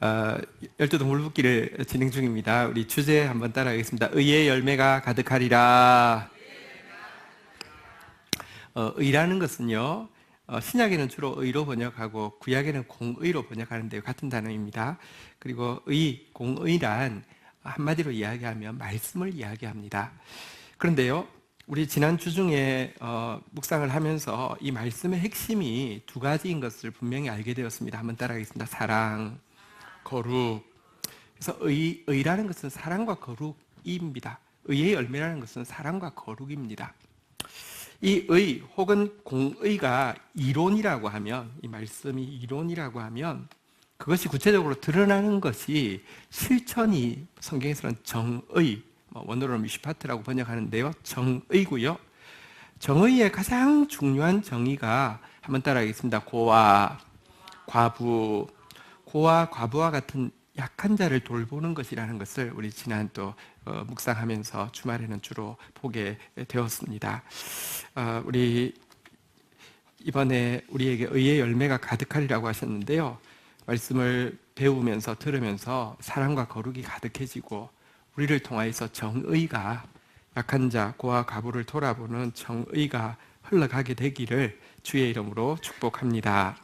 어, 열두 동물붓기를 진행 중입니다. 우리 주제 한번 따라하겠습니다. 의의 열매가 가득하리라. 의라는 것은요, 신약에는 주로 의로 번역하고 구약에는 공의로 번역하는데요, 같은 단어입니다. 그리고 의, 공의란 한마디로 이야기하면 말씀을 이야기합니다. 그런데요, 우리 지난 주 중에 묵상을 하면서 이 말씀의 핵심이 두 가지인 것을 분명히 알게 되었습니다. 한번 따라하겠습니다. 사랑, 거룩. 그래서 의라는 것은 사랑과 거룩입니다. 의의 열매라는 것은 사랑과 거룩입니다. 이 의 혹은 공의가 이론이라고 하면, 이 말씀이 이론이라고 하면 그것이 구체적으로 드러나는 것이 실천이 성경에서는 정의, 원어로는 미슈파트라고 번역하는데요, 정의고요. 정의의 가장 중요한 정의가, 한번 따라하겠습니다. 고아, 과부, 고아, 과부와 같은 약한 자를 돌보는 것이라는 것을 우리 지난 또 묵상하면서 주말에는 주로 보게 되었습니다. 우리 이번에 우리에게 의의 열매가 가득하리라고 하셨는데요, 말씀을 배우면서 들으면서 사랑과 거룩이 가득해지고 우리를 통하여서 정의가, 약한 자, 고아, 과부를 돌아보는 정의가 흘러가게 되기를 주의 이름으로 축복합니다.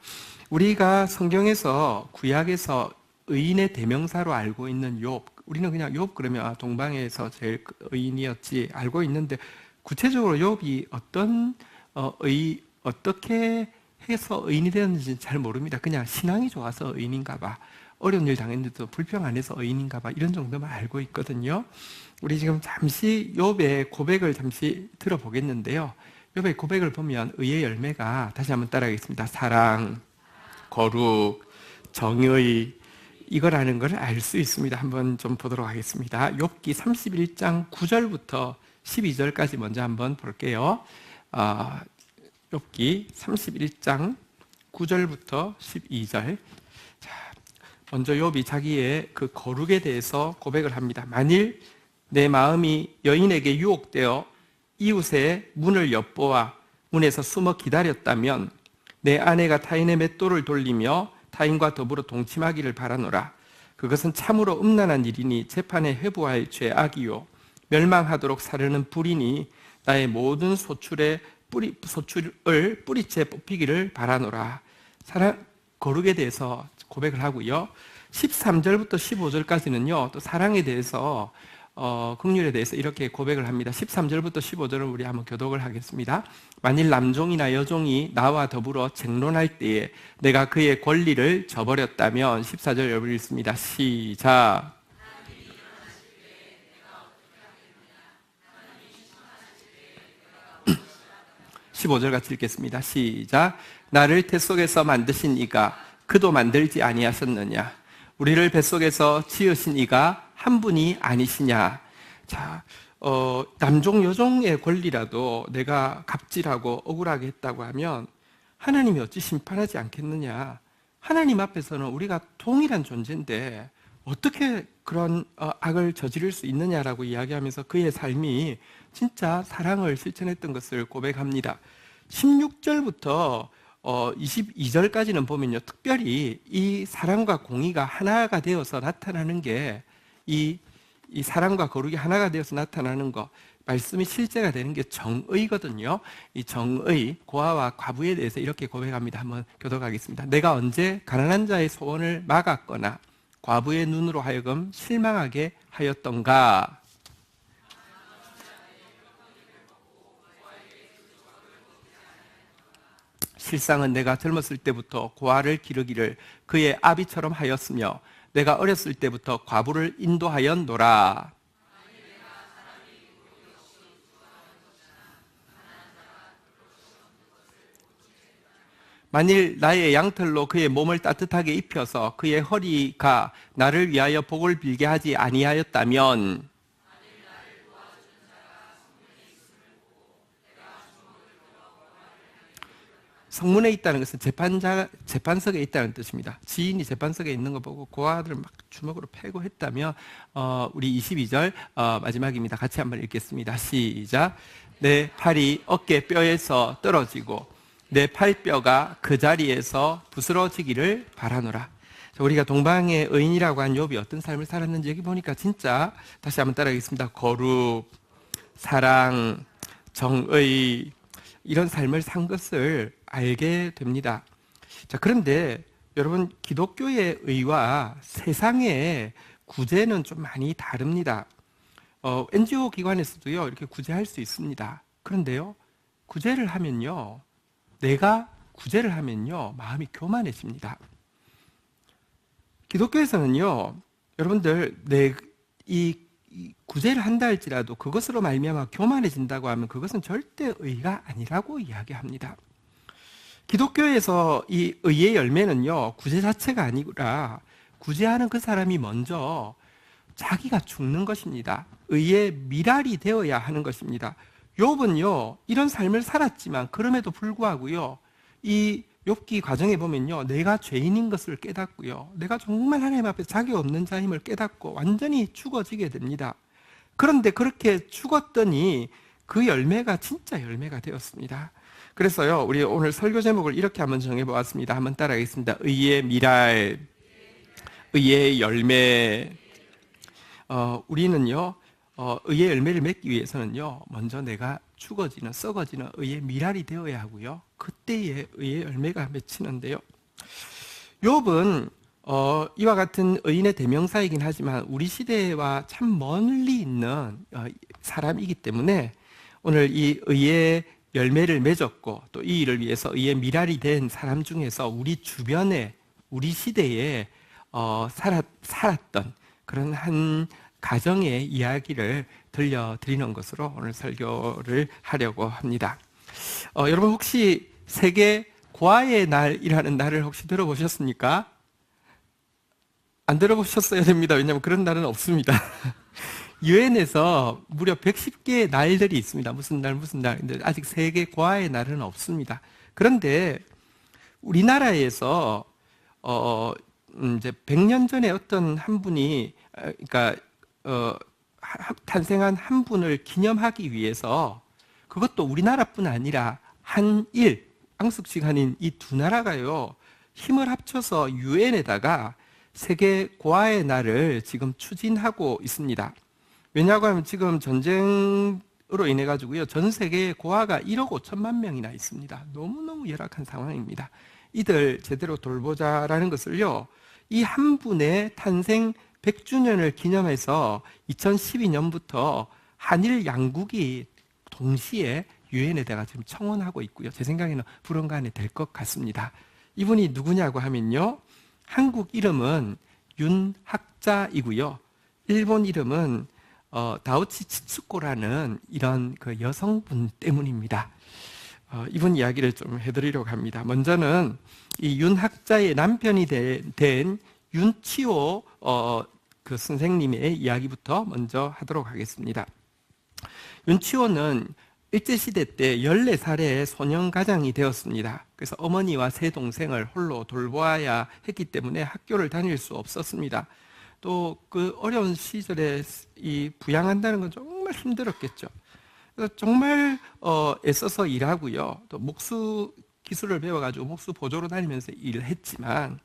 우리가 성경에서, 구약에서 의인의 대명사로 알고 있는 욥, 우리는 그냥 욥 그러면 동방에서 제일 의인이었지 알고 있는데, 구체적으로 욥이 어떻게 해서 의인이 되었는지 잘 모릅니다. 그냥 신앙이 좋아서 의인인가 봐, 어려운 일 당했는데도 불평 안 해서 의인인가 봐, 이런 정도만 알고 있거든요. 우리 지금 잠시 욥의 고백을 잠시 들어보겠는데요, 욥의 고백을 보면 의의 열매가, 다시 한번 따라하겠습니다. 사랑, 거룩, 정의, 이거라는 걸 알 수 있습니다. 한번 좀 보도록 하겠습니다. 욥기 31장 9절부터 12절까지 먼저 한번 볼게요. 욥기 31장 9절부터 12절. 자, 먼저 욥이 자기의 그 거룩에 대해서 고백을 합니다. 만일 내 마음이 여인에게 유혹되어 이웃의 문을 엿보아 문에서 숨어 기다렸다면 내 아내가 타인의 맷돌을 돌리며 타인과 더불어 동침하기를 바라노라. 그것은 참으로 음란한 일이니 재판에 회부할 죄 악이요 멸망하도록 사르는 불이니 나의 모든 소출을 뿌리채 뽑히기를 바라노라. 사랑, 거룩에 대해서 고백을 하고요, 13절부터 15절까지는요 또 사랑에 대해서, 긍휼에 대해서 이렇게 고백을 합니다. 13절부터 15절은 우리 한번 교독을 하겠습니다. 만일 남종이나 여종이 나와 더불어 쟁론할 때에 내가 그의 권리를 저버렸다면, 14절 여러분 읽습니다. 시작. 15절 같이 읽겠습니다. 시작. 나를 태 속에서 만드신 이가 그도 만들지 아니하셨느냐? 우리를 뱃속에서 지으신 이가 한 분이 아니시냐? 자, 남종 여종의 권리라도 내가 갑질하고 억울하게 했다고 하면 하나님이 어찌 심판하지 않겠느냐? 하나님 앞에서는 우리가 동일한 존재인데 어떻게 그런 악을 저지를 수 있느냐라고 이야기하면서 그의 삶이 진짜 사랑을 실천했던 것을 고백합니다. 16절부터 22절까지는 보면요, 특별히 이 사랑과 공의가 하나가 되어서 나타나는 게, 이 사랑과 거룩이 하나가 되어서 나타나는 거, 말씀이 실제가 되는 게 정의거든요. 이 정의, 고아와 과부에 대해서 이렇게 고백합니다. 한번 교독하겠습니다. 내가 언제 가난한 자의 소원을 막았거나 과부의 눈으로 하여금 실망하게 하였던가? 실상은 내가 젊었을 때부터 고아를 기르기를 그의 아비처럼 하였으며 내가 어렸을 때부터 과부를 인도하였노라. 만일 나의 양털로 그의 몸을 따뜻하게 입혀서 그의 허리가 나를 위하여 복을 빌게 하지 아니하였다면, 성문에 있다는 것은 재판석에 있다는 뜻입니다. 지인이 재판석에 있는 거 보고 고아들을 막 주먹으로 패고 했다면, 우리 22절 마지막입니다. 같이 한번 읽겠습니다. 시작. 내 팔이 어깨 뼈에서 떨어지고 내 팔뼈가 그 자리에서 부스러지기를 바라노라. 자, 우리가 동방의 의인이라고 한 욥이 어떤 삶을 살았는지 여기 보니까 진짜 다시 한번 따라하겠습니다. 거룩, 사랑, 정의 이런 삶을 산 것을 알게 됩니다. 자, 그런데 여러분 기독교의 의와 세상의 구제는 좀 많이 다릅니다. NGO 기관에서도요 이렇게 구제할 수 있습니다. 그런데요 구제를 하면요 내가 구제를 하면요 마음이 교만해집니다. 기독교에서는요 여러분들 이 구제를 한다 할지라도 그것으로 말미암아 교만해진다고 하면 그것은 절대 의가 아니라고 이야기합니다. 기독교에서 이 의의 열매는요 구제 자체가 아니라 구제하는 그 사람이 먼저 자기가 죽는 것입니다. 의의 미랄이 되어야 하는 것입니다. 욥은요 이런 삶을 살았지만 그럼에도 불구하고요 이 욥기 과정에 보면요 내가 죄인인 것을 깨닫고요 내가 정말 하나님 앞에 자격 없는 자임을 깨닫고 완전히 죽어지게 됩니다. 그런데 그렇게 죽었더니 그 열매가 진짜 열매가 되었습니다. 그래서요 우리 오늘 설교 제목을 이렇게 한번 정해보았습니다. 한번 따라하겠습니다. 의의 미랄, 의의 열매. 우리는요 의의 열매를 맺기 위해서는요 먼저 내가 죽어지는 썩어지는 의의 미랄이 되어야 하고요 그때의 의의 열매가 맺히는데요. 욥은 이와 같은 의인의 대명사이긴 하지만 우리 시대와 참 멀리 있는 사람이기 때문에 오늘 이 의의 열매를 맺었고 또 이 일을 위해서 의의 미랄이 된 사람 중에서 우리 주변에 우리 시대에 살았던 그런 한 가정의 이야기를 들려드리는 것으로 오늘 설교를 하려고 합니다. 여러분 혹시 세계 고아의 날이라는 날을 혹시 들어보셨습니까? 안 들어보셨어야 됩니다. 왜냐하면 그런 날은 없습니다. 유엔에서 무려 110개의 날들이 있습니다. 무슨 날 무슨 날. 근데 아직 세계 고아의 날은 없습니다. 그런데 우리나라에서 이제 100년 전에 어떤 한 분이 그러니까 탄생한 한 분을 기념하기 위해서 그것도 우리나라뿐 아니라 한일 앙숙시간인 이 두 나라가요 힘을 합쳐서 유엔에다가 세계 고아의 날을 지금 추진하고 있습니다. 왜냐하고 하면 지금 전쟁으로 인해 가지고요 전 세계에 고아가 1억 5천만 명이나 있습니다. 너무너무 열악한 상황입니다. 이들 제대로 돌보자라는 것을요 이 한 분의 탄생 100주년을 기념해서 2012년부터 한일 양국이 동시에 유엔에다가 지금 청원하고 있고요. 제 생각에는 불언간에 될 것 같습니다. 이분이 누구냐고 하면요. 한국 이름은 윤학자이고요. 일본 이름은 다우치 치츠코라는 이런 그 여성분 때문입니다. 이분 이야기를 좀 해드리려고 합니다. 먼저는 이 윤학자의 남편이 된 윤치호 그 선생님의 이야기부터 먼저 하도록 하겠습니다. 윤치호는 일제시대 때 14살의 소년가장이 되었습니다. 그래서 어머니와 세 동생을 홀로 돌보아야 했기 때문에 학교를 다닐 수 없었습니다. 또 그 어려운 시절에 이 부양한다는 건 정말 힘들었겠죠. 그래서 정말 애써서 일하고요. 또 목수 기술을 배워가지고 목수 보조로 다니면서 일을 했지만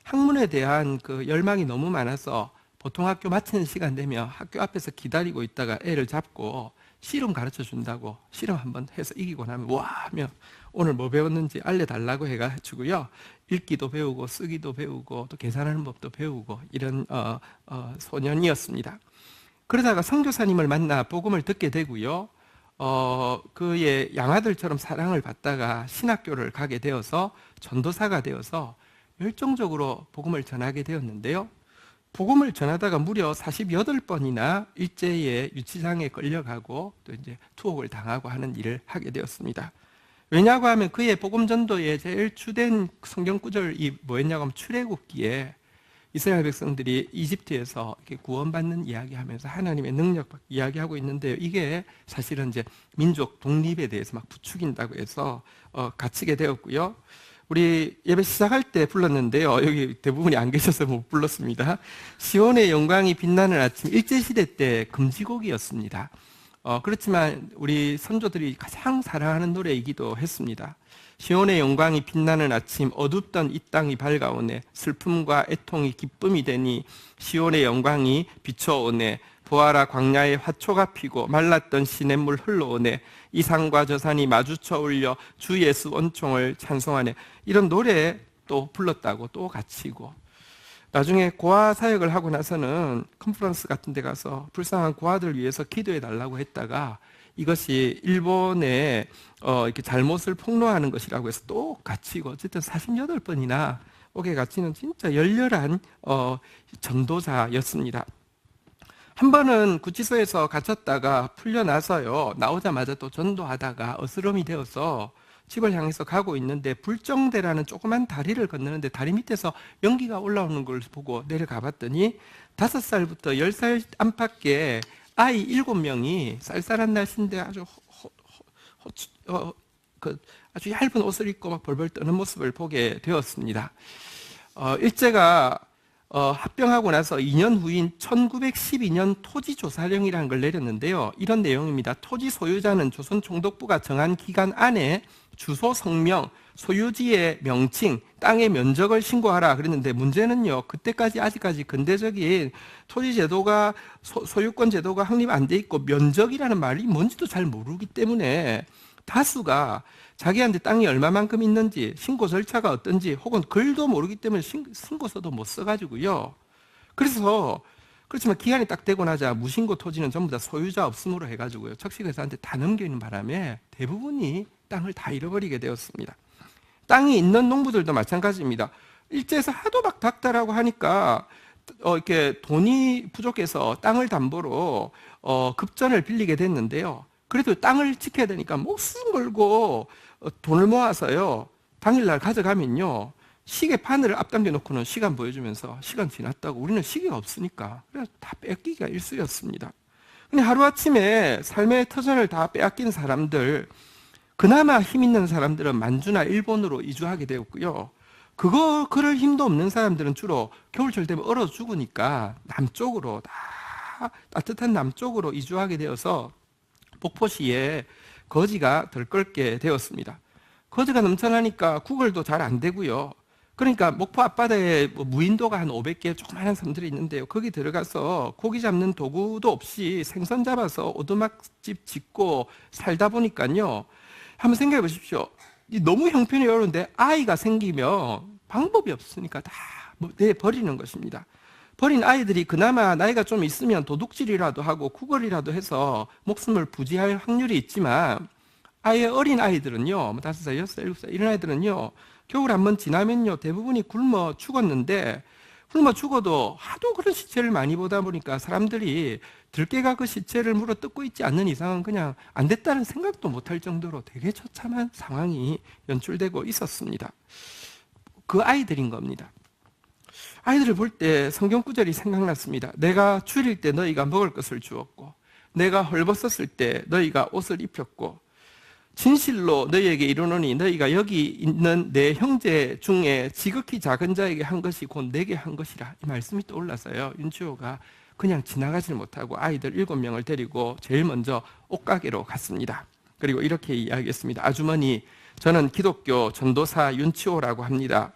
학문에 대한 그 열망이 너무 많아서 보통 학교 마치는 시간 되면 학교 앞에서 기다리고 있다가 애를 잡고 씨름 가르쳐 준다고 씨름 한번 해서 이기고 나면 와 하며 오늘 뭐 배웠는지 알려달라고 해가지고요 읽기도 배우고 쓰기도 배우고 또 계산하는 법도 배우고 이런 소년이었습니다. 그러다가 선교사님을 만나 복음을 듣게 되고요 그의 양아들처럼 사랑을 받다가 신학교를 가게 되어서 전도사가 되어서 열정적으로 복음을 전하게 되었는데요. 복음을 전하다가 무려 48번이나 일제의 유치장에 끌려가고 또 이제 투옥을 당하고 하는 일을 하게 되었습니다. 왜냐고 하면 그의 복음 전도의 제일 주된 성경 구절이 뭐였냐고 하면 출애굽기에 이스라엘 백성들이 이집트에서 이렇게 구원받는 이야기하면서 하나님의 능력 이야기하고 있는데요. 이게 사실은 이제 민족 독립에 대해서 막 부추긴다고 해서 갇히게 되었고요. 우리 예배 시작할 때 불렀는데요. 여기 대부분이 안 계셔서 못 불렀습니다. 시온의 영광이 빛나는 아침, 일제시대 때 금지곡이었습니다. 그렇지만 우리 선조들이 가장 사랑하는 노래이기도 했습니다. 시온의 영광이 빛나는 아침, 어둡던 이 땅이 밝아오네. 슬픔과 애통이 기쁨이 되니 시온의 영광이 비춰오네. 보아라, 광야에 화초가 피고 말랐던 시냇물 흘러오네. 이 산과 저 산이 마주쳐 올려 주 예수 원총을 찬송하네. 이런 노래 또 불렀다고 또 갇히고, 나중에 고아 사역을 하고 나서는 컨퍼런스 같은 데 가서 불쌍한 고아들 위해서 기도해 달라고 했다가 이것이 일본의 이렇게 잘못을 폭로하는 것이라고 해서 또 갇히고, 어쨌든 48번이나 옥에 갇히는 진짜 열렬한 전도자였습니다. 한 번은 구치소에서 갇혔다가 풀려나서요, 나오자마자 또 전도하다가 어스름이 되어서 집을 향해서 가고 있는데 불정대라는 조그만 다리를 건너는데 다리 밑에서 연기가 올라오는 걸 보고 내려가 봤더니 5살부터 10살 안팎의 아이 7명이 쌀쌀한 날씨인데 아주 얇은 옷을 입고 막 벌벌 떠는 모습을 보게 되었습니다. 일제가 합병하고 나서 2년 후인 1912년 토지조사령이라는 걸 내렸는데요. 이런 내용입니다. 토지 소유자는 조선 총독부가 정한 기간 안에 주소, 성명, 소유지의 명칭, 땅의 면적을 신고하라 그랬는데, 문제는요, 그때까지 아직까지 근대적인 토지 제도가 소유권 제도가 확립 안 돼 있고 면적이라는 말이 뭔지도 잘 모르기 때문에 다수가 자기한테 땅이 얼마만큼 있는지, 신고 절차가 어떤지, 혹은 글도 모르기 때문에 신고서도 못 써가지고요. 그렇지만 기한이 딱 되고 나자 무신고 토지는 전부 다 소유자 없음으로 해가지고요, 척식회사한테 다 넘겨있는 바람에 대부분이 땅을 다 잃어버리게 되었습니다. 땅이 있는 농부들도 마찬가지입니다. 일제에서 하도 막 닥달하고 하니까 이렇게 돈이 부족해서 땅을 담보로 급전을 빌리게 됐는데요. 그래도 땅을 지켜야 되니까 목숨 걸고 돈을 모아서요, 당일날 가져가면요, 시계 바늘을 앞당겨 놓고는 시간 보여주면서 시간 지났다고, 우리는 시계가 없으니까. 그래서 다 뺏기기가 일쑤였습니다. 근데 하루아침에 삶의 터전을 다 빼앗긴 사람들, 그나마 힘 있는 사람들은 만주나 일본으로 이주하게 되었고요. 그럴 힘도 없는 사람들은 주로 겨울철 되면 얼어 죽으니까 남쪽으로, 다 따뜻한 남쪽으로 이주하게 되어서 목포시에 거지가 들끓게 되었습니다. 거지가 넘쳐나니까 구걸도 잘 안 되고요. 그러니까 목포 앞바다에 무인도가 한 500개 조그마한 섬들이 있는데요, 거기 들어가서 고기 잡는 도구도 없이 생선 잡아서 오두막집 짓고 살다 보니까요, 한번 생각해 보십시오. 너무 형편이 어려운데 아이가 생기면 방법이 없으니까 다 내버리는 것입니다. 버린 아이들이 그나마 나이가 좀 있으면 도둑질이라도 하고 구걸이라도 해서 목숨을 부지할 확률이 있지만, 아예 어린 아이들은요, 5살, 6살, 7살 이런 아이들은요, 겨울 한번 지나면요, 대부분이 굶어 죽었는데, 굶어 죽어도 하도 그런 시체를 많이 보다 보니까 사람들이 들깨가 그 시체를 물어 뜯고 있지 않는 이상은 그냥 안 됐다는 생각도 못할 정도로 되게 처참한 상황이 연출되고 있었습니다. 그 아이들인 겁니다. 아이들을 볼 때 성경 구절이 생각났습니다. 내가 줄일 때 너희가 먹을 것을 주었고, 내가 헐벗었을 때 너희가 옷을 입혔고, 진실로 너희에게 이르노니 너희가 여기 있는 내 형제 중에 지극히 작은 자에게 한 것이 곧 내게 한 것이라. 이 말씀이 떠올라서요, 윤치호가 그냥 지나가질 못하고 아이들 7명을 데리고 제일 먼저 옷가게로 갔습니다. 그리고 이렇게 이야기했습니다. 아주머니, 저는 기독교 전도사 윤치호라고 합니다.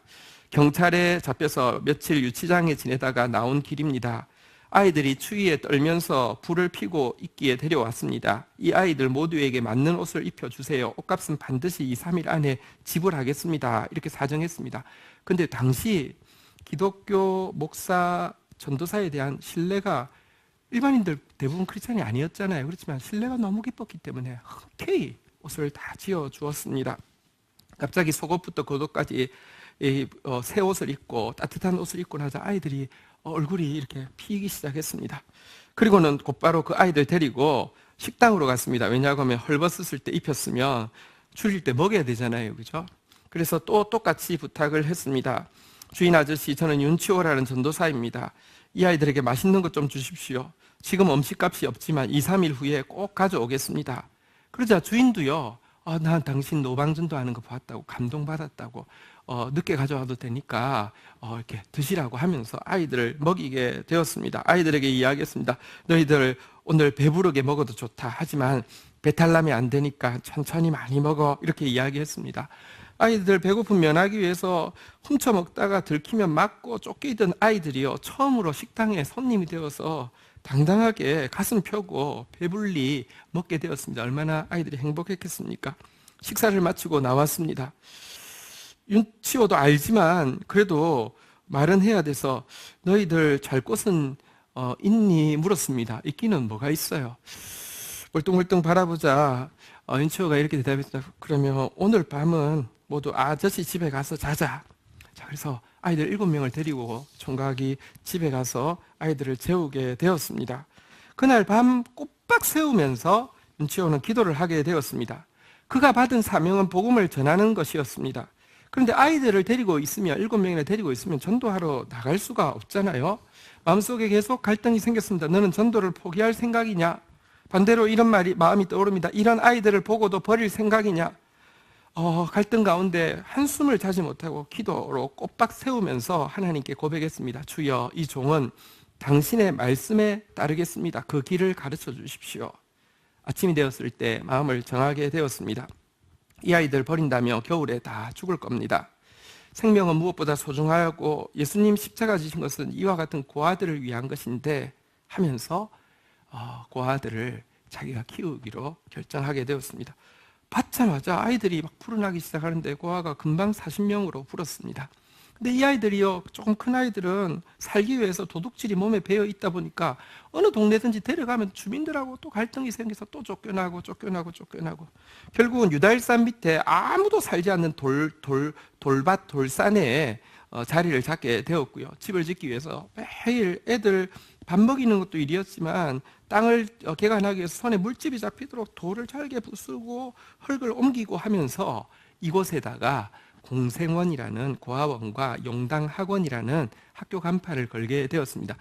경찰에 잡혀서 며칠 유치장에 지내다가 나온 길입니다. 아이들이 추위에 떨면서 불을 피고 있기에 데려왔습니다. 이 아이들 모두에게 맞는 옷을 입혀주세요. 옷값은 반드시 2, 3일 안에 지불하겠습니다. 이렇게 사정했습니다. 근데 당시 기독교 목사, 전도사에 대한 신뢰가, 일반인들 대부분 크리스찬이 아니었잖아요. 그렇지만 신뢰가 너무 깊었기 때문에 흔쾌히 옷을 다 지어 주었습니다. 갑자기 속옷부터 겉옷까지 새 옷을 입고 따뜻한 옷을 입고 나자 아이들이 얼굴이 이렇게 피기 시작했습니다. 그리고는 곧바로 그 아이들 데리고 식당으로 갔습니다. 왜냐하면 헐벗었을 때 입혔으면 줄일 때 먹여야 되잖아요, 그죠? 그래서 또 똑같이 부탁을 했습니다. 주인 아저씨, 저는 윤치호라는 전도사입니다. 이 아이들에게 맛있는 것 좀 주십시오. 지금 음식값이 없지만 2, 3일 후에 꼭 가져오겠습니다. 그러자 주인도요, 난 당신 노방전도하는 거 봤다고, 감동받았다고, 늦게 가져와도 되니까 이렇게 드시라고 하면서 아이들을 먹이게 되었습니다. 아이들에게 이야기했습니다. 너희들 오늘 배부르게 먹어도 좋다. 하지만 배탈 나면 안 되니까 천천히 많이 먹어. 이렇게 이야기했습니다. 아이들 배고픔 면하기 위해서 훔쳐 먹다가 들키면 맞고 쫓기던 아이들이요, 처음으로 식당에 손님이 되어서 당당하게 가슴 펴고 배불리 먹게 되었습니다. 얼마나 아이들이 행복했겠습니까? 식사를 마치고 나왔습니다. 윤치호도 알지만 그래도 말은 해야 돼서 너희들 잘 곳은 있니? 물었습니다. 있기는 뭐가 있어요? 멀뚱멀뚱 바라보자 윤치호가 이렇게 대답했다. 그러면 오늘 밤은 모두 아저씨 집에 가서 자자. 자, 그래서 아이들 7명을 데리고 총각이 집에 가서 아이들을 재우게 되었습니다. 그날 밤 꼬박 세우면서 윤치호는 기도를 하게 되었습니다. 그가 받은 사명은 복음을 전하는 것이었습니다. 그런데 아이들을 데리고 있으면 7명이나 데리고 있으면 전도하러 나갈 수가 없잖아요. 마음속에 계속 갈등이 생겼습니다. 너는 전도를 포기할 생각이냐? 반대로 이런 말이 마음이 떠오릅니다. 이런 아이들을 보고도 버릴 생각이냐? 갈등 가운데 한숨을 자지 못하고 기도로 꼬박 세우면서 하나님께 고백했습니다. 주여, 이 종은 당신의 말씀에 따르겠습니다. 그 길을 가르쳐 주십시오. 아침이 되었을 때 마음을 정하게 되었습니다. 이 아이들 버린다며 겨울에 다 죽을 겁니다. 생명은 무엇보다 소중하고 예수님 십자가 지신 것은 이와 같은 고아들을 위한 것인데 하면서 고아들을 자기가 키우기로 결정하게 되었습니다. 받자마자 아이들이 막 불어나기 시작하는데 고아가 금방 40명으로 불었습니다. 근데 이 아이들이요, 조금 큰 아이들은 살기 위해서 도둑질이 몸에 배어 있다 보니까 어느 동네든지 데려가면 주민들하고 또 갈등이 생겨서 또 쫓겨나고 결국은 유다일산 밑에 아무도 살지 않는 돌밭 돌산에 자리를 잡게 되었고요. 집을 짓기 위해서 매일 애들 밥 먹이는 것도 일이었지만 땅을 개간하기 위해서 손에 물집이 잡히도록 돌을 잘게 부수고 흙을 옮기고 하면서 이곳에다가 공생원이라는 고아원과 용당학원이라는 학교 간판을 걸게 되었습니다.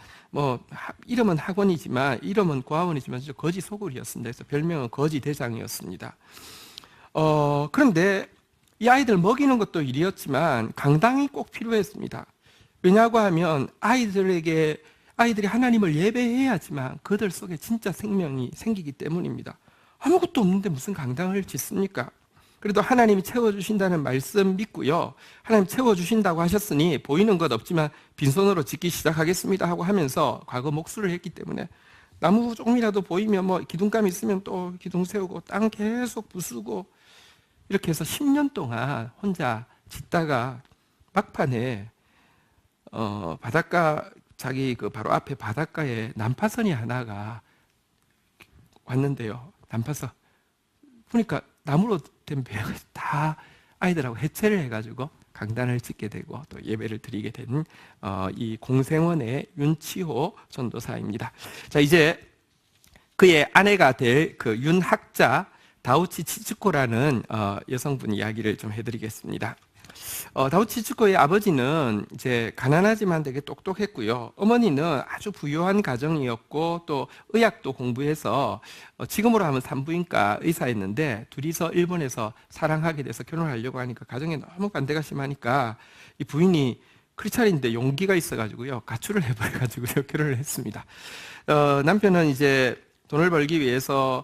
이름은 학원이지만 이름은 고아원이지만 거지 소굴이었습니다. 그래서 별명은 거지 대장이었습니다. 그런데 이 아이들 먹이는 것도 일이었지만 강당이 꼭 필요했습니다. 왜냐고 하면 아이들이 하나님을 예배해야지만 그들 속에 진짜 생명이 생기기 때문입니다. 아무것도 없는데 무슨 강당을 짓습니까? 그래도 하나님이 채워주신다는 말씀 믿고요. 하나님 채워주신다고 하셨으니 보이는 것 없지만 빈손으로 짓기 시작하겠습니다 하고 하면서 과거 목수를 했기 때문에 나무 조금이라도 보이면 기둥감이 있으면 또 기둥 세우고 땅 계속 부수고 이렇게 해서 10년 동안 혼자 짓다가 막판에 바닷가 자기 그 바로 앞에 바닷가에 난파선이 하나가 왔는데요. 난파선 보니까 나무로 된 배가 다 아이들하고 해체를 해가지고 강단을 짓게 되고 또 예배를 드리게 된 이 공생원의 윤치호 전도사입니다. 자, 이제 그의 아내가 될 그 윤학자 다우치 치츠코라는 여성분 이야기를 좀 해드리겠습니다. 다우치 치츠코의 아버지는 이제 가난하지만 되게 똑똑했고요. 어머니는 아주 부유한 가정이었고 또 의학도 공부해서 지금으로 하면 산부인과 의사였는데 둘이서 일본에서 사랑하게 돼서 결혼하려고 하니까 가정에 너무 반대가 심하니까 이 부인이 크리스찬인데 용기가 있어가지고요 가출을 해버려가지고 결혼을 했습니다. 남편은 이제 돈을 벌기 위해서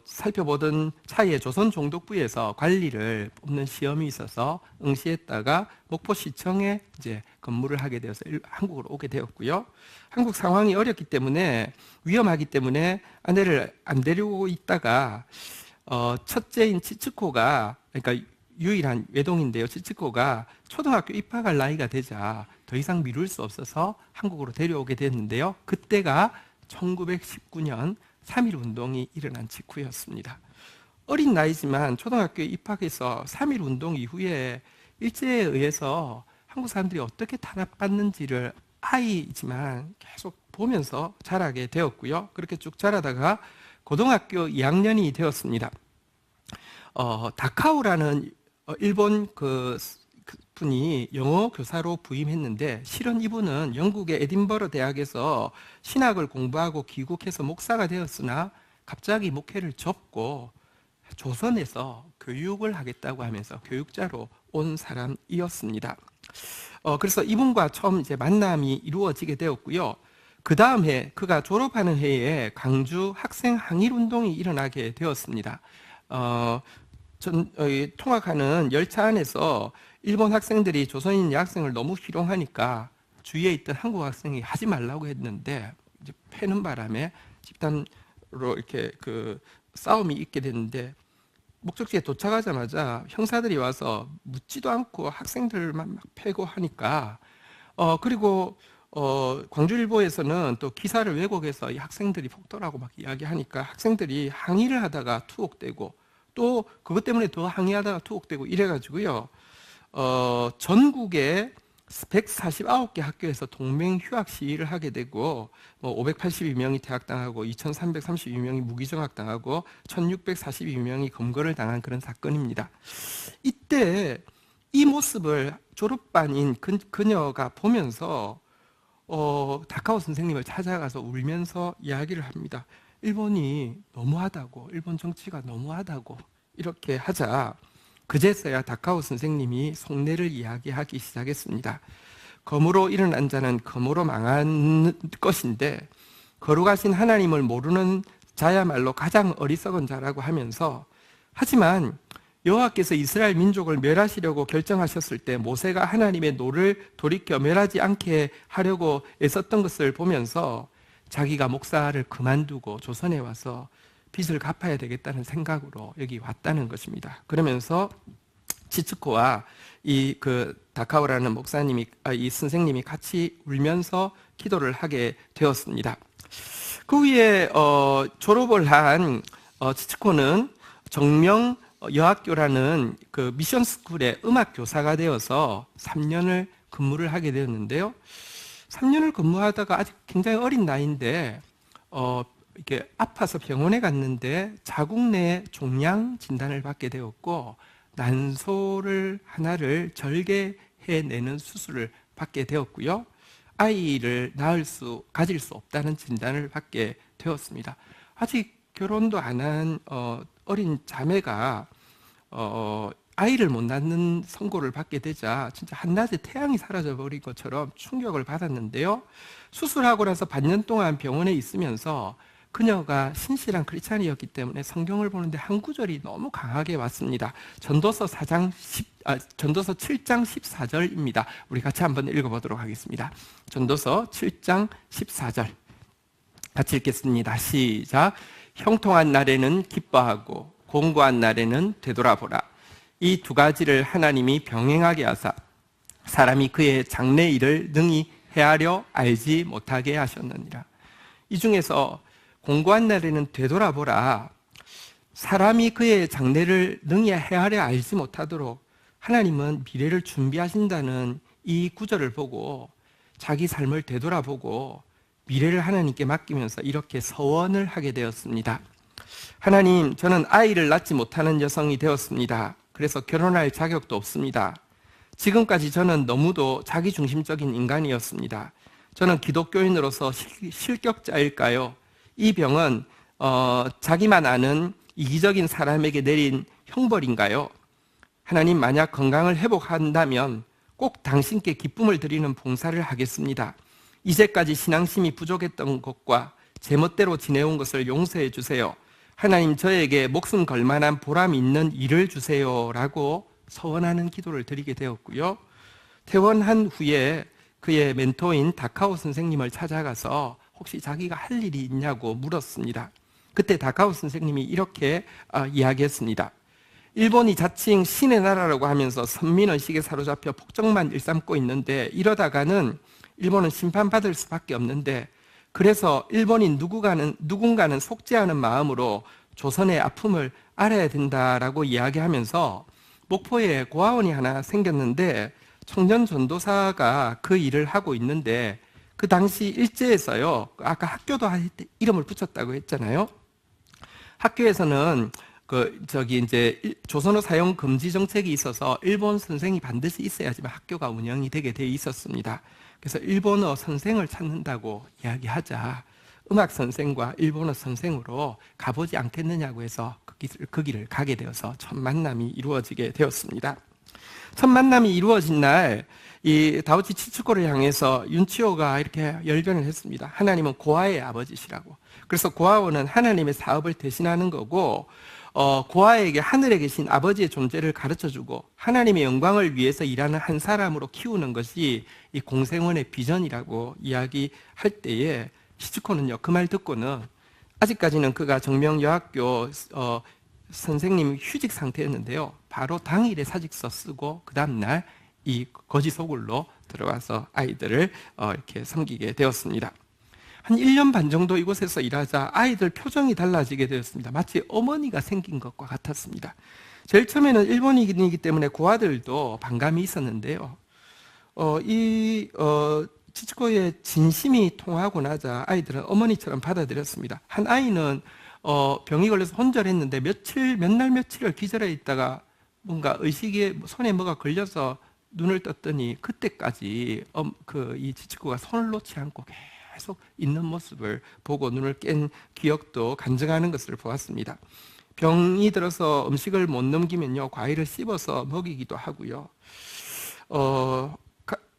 살펴보던 차이에 조선종독부에서 관리를 뽑는 시험이 있어서 응시했다가 목포시청에 이제 근무를 하게 되어서 한국으로 오게 되었고요. 한국 상황이 어렵기 때문에 위험하기 때문에 아내를 안 데리고 있다가 첫째인 치츠코가 그러니까 유일한 외동인데요. 치츠코가 초등학교 입학할 나이가 되자 더 이상 미룰 수 없어서 한국으로 데려오게 됐는데요. 그때가 1919년 3.1 운동이 일어난 직후였습니다. 어린 나이지만 초등학교에 입학해서 3.1 운동 이후에 일제에 의해서 한국 사람들이 어떻게 탄압받는지를 아이지만 계속 보면서 자라게 되었고요. 그렇게 쭉 자라다가 고등학교 2학년이 되었습니다. 다카오라는 일본 분이 영어 교사로 부임했는데 실은 이분은 영국의 에딘버러 대학에서 신학을 공부하고 귀국해서 목사가 되었으나 갑자기 목회를 접고 조선에서 교육을 하겠다고 하면서 교육자로 온 사람이었습니다. 그래서 이분과 처음 이제 만남이 이루어지게 되었고요. 그 다음 해, 그가 졸업하는 해에 광주 학생 항일 운동이 일어나게 되었습니다. 통학하는 열차 안에서 일본 학생들이 조선인 여학생을 너무 희롱하니까 주위에 있던 한국 학생이 하지 말라고 했는데 이제 패는 바람에 집단으로 이렇게 그 싸움이 있게 됐는데, 목적지에 도착하자마자 형사들이 와서 묻지도 않고 학생들만 막 패고 하니까 그리고 광주일보에서는 또 기사를 왜곡해서 이 학생들이 폭도라고 막 이야기하니까 학생들이 항의를 하다가 투옥되고, 또 그것 때문에 더 항의하다가 투옥되고 이래가지고요, 전국에 149개 학교에서 동맹 휴학 시위를 하게 되고, 582명이 퇴학당하고 2332명이 무기정학당하고 1642명이 검거를 당한 그런 사건입니다. 이때 이 모습을 졸업반인 그녀가 보면서 다카오 선생님을 찾아가서 울면서 이야기를 합니다. 일본이 너무하다고, 일본 정치가 너무하다고 이렇게 하자 그제서야 다카오 선생님이 속내를 이야기하기 시작했습니다. 검으로 일어난 자는 검으로 망한 것인데 거룩하신 하나님을 모르는 자야말로 가장 어리석은 자라고 하면서, 하지만 여호와께서 이스라엘 민족을 멸하시려고 결정하셨을 때 모세가 하나님의 노를 돌이켜 멸하지 않게 하려고 애썼던 것을 보면서 자기가 목사를 그만두고 조선에 와서 빚을 갚아야 되겠다는 생각으로 여기 왔다는 것입니다. 그러면서 치츠코와 이 다카오라는 목사님이, 이 선생님이 같이 울면서 기도를 하게 되었습니다. 그 후에 졸업을 한 치츠코는 정명 여학교라는 그 미션 스쿨의 음악 교사가 되어서 3년을 근무를 하게 되었는데요. 3년을 근무하다가 아직 굉장히 어린 나이인데 이렇게 아파서 병원에 갔는데 자궁 내 종양 진단을 받게 되었고, 난소를 하나를 절개해내는 수술을 받게 되었고요. 아이를 가질 수 없다는 진단을 받게 되었습니다. 아직 결혼도 안 한 어린 자매가 아이를 못 낳는 선고를 받게 되자 진짜 한낮에 태양이 사라져 버린 것처럼 충격을 받았는데요. 수술하고 나서 반년 동안 병원에 있으면서 그녀가 신실한 크리스찬이었기 때문에 성경을 보는데 한 구절이 너무 강하게 왔습니다. 전도서 7장 14절입니다. 우리 같이 한번 읽어보도록 하겠습니다. 전도서 7장 14절 같이 읽겠습니다. 시작. 형통한 날에는 기뻐하고 공고한 날에는 되돌아보라. 이 두 가지를 하나님이 병행하게 하사 사람이 그의 장래 일을 능히 헤아려 알지 못하게 하셨느니라. 이 중에서 공고한 날에는 되돌아보라, 사람이 그의 장래를 능히 헤아려 알지 못하도록 하나님은 미래를 준비하신다는 이 구절을 보고 자기 삶을 되돌아보고 미래를 하나님께 맡기면서 이렇게 서원을 하게 되었습니다. 하나님, 저는 아이를 낳지 못하는 여성이 되었습니다. 그래서 결혼할 자격도 없습니다. 지금까지 저는 너무도 자기중심적인 인간이었습니다. 저는 기독교인으로서 실격자일까요? 이 병은 자기만 아는 이기적인 사람에게 내린 형벌인가요? 하나님, 만약 건강을 회복한다면 꼭 당신께 기쁨을 드리는 봉사를 하겠습니다. 이제까지 신앙심이 부족했던 것과 제멋대로 지내온 것을 용서해 주세요. 하나님, 저에게 목숨 걸 만한 보람 있는 일을 주세요 라고 서원하는 기도를 드리게 되었고요. 퇴원한 후에 그의 멘토인 다카오 선생님을 찾아가서 혹시 자기가 할 일이 있냐고 물었습니다. 그때 다카오 선생님이 이렇게 이야기했습니다. 일본이 자칭 신의 나라라고 하면서 선민의식에 사로잡혀 폭정만 일삼고 있는데 이러다가는 일본은 심판받을 수밖에 없는데, 그래서 일본인 누군가는 속죄하는 마음으로 조선의 아픔을 알아야 된다라고 이야기하면서 목포에 고아원이 하나 생겼는데 청년 전도사가 그 일을 하고 있는데, 그 당시 일제에서요, 아까 학교도 이름을 붙였다고 했잖아요. 학교에서는 이제 조선어 사용 금지 정책이 있어서 일본 선생이 반드시 있어야지만 학교가 운영이 되게 돼 있었습니다. 그래서 일본어 선생을 찾는다고 이야기하자 음악 선생과 일본어 선생으로 가보지 않겠느냐고 해서 그 길을 가게 되어서 첫 만남이 이루어지게 되었습니다. 첫 만남이 이루어진 날, 이 다우치 치츠코를 향해서 윤치호가 이렇게 열변을 했습니다. 하나님은 고아의 아버지시라고. 그래서 고아원은 하나님의 사업을 대신하는 거고, 고아에게 하늘에 계신 아버지의 존재를 가르쳐주고 하나님의 영광을 위해서 일하는 한 사람으로 키우는 것이 이 공생원의 비전이라고 이야기할 때에 시츠코는요, 그 말 듣고는 아직까지는 그가 정명여학교 선생님 휴직 상태였는데요, 바로 당일에 사직서 쓰고 그 다음날 이 거지 소굴로 들어와서 아이들을 이렇게 섬기게 되었습니다. 한 1년 반 정도 이곳에서 일하자 아이들 표정이 달라지게 되었습니다. 마치 어머니가 생긴 것과 같았습니다. 제일 처음에는 일본인이기 때문에 고아들도 반감이 있었는데요. 치치코의 진심이 통하고 나자 아이들은 어머니처럼 받아들였습니다. 한 아이는 병이 걸려서 혼절했는데 몇 날 며칠을 기절해 있다가 뭔가 의식에 손에 뭐가 걸려서 눈을 떴더니 그때까지 이 치치코가 손을 놓지 않고 계속 있는 모습을 보고 눈을 깬 기억도 간증하는 것을 보았습니다. 병이 들어서 음식을 못 넘기면요, 과일을 씹어서 먹이기도 하고요.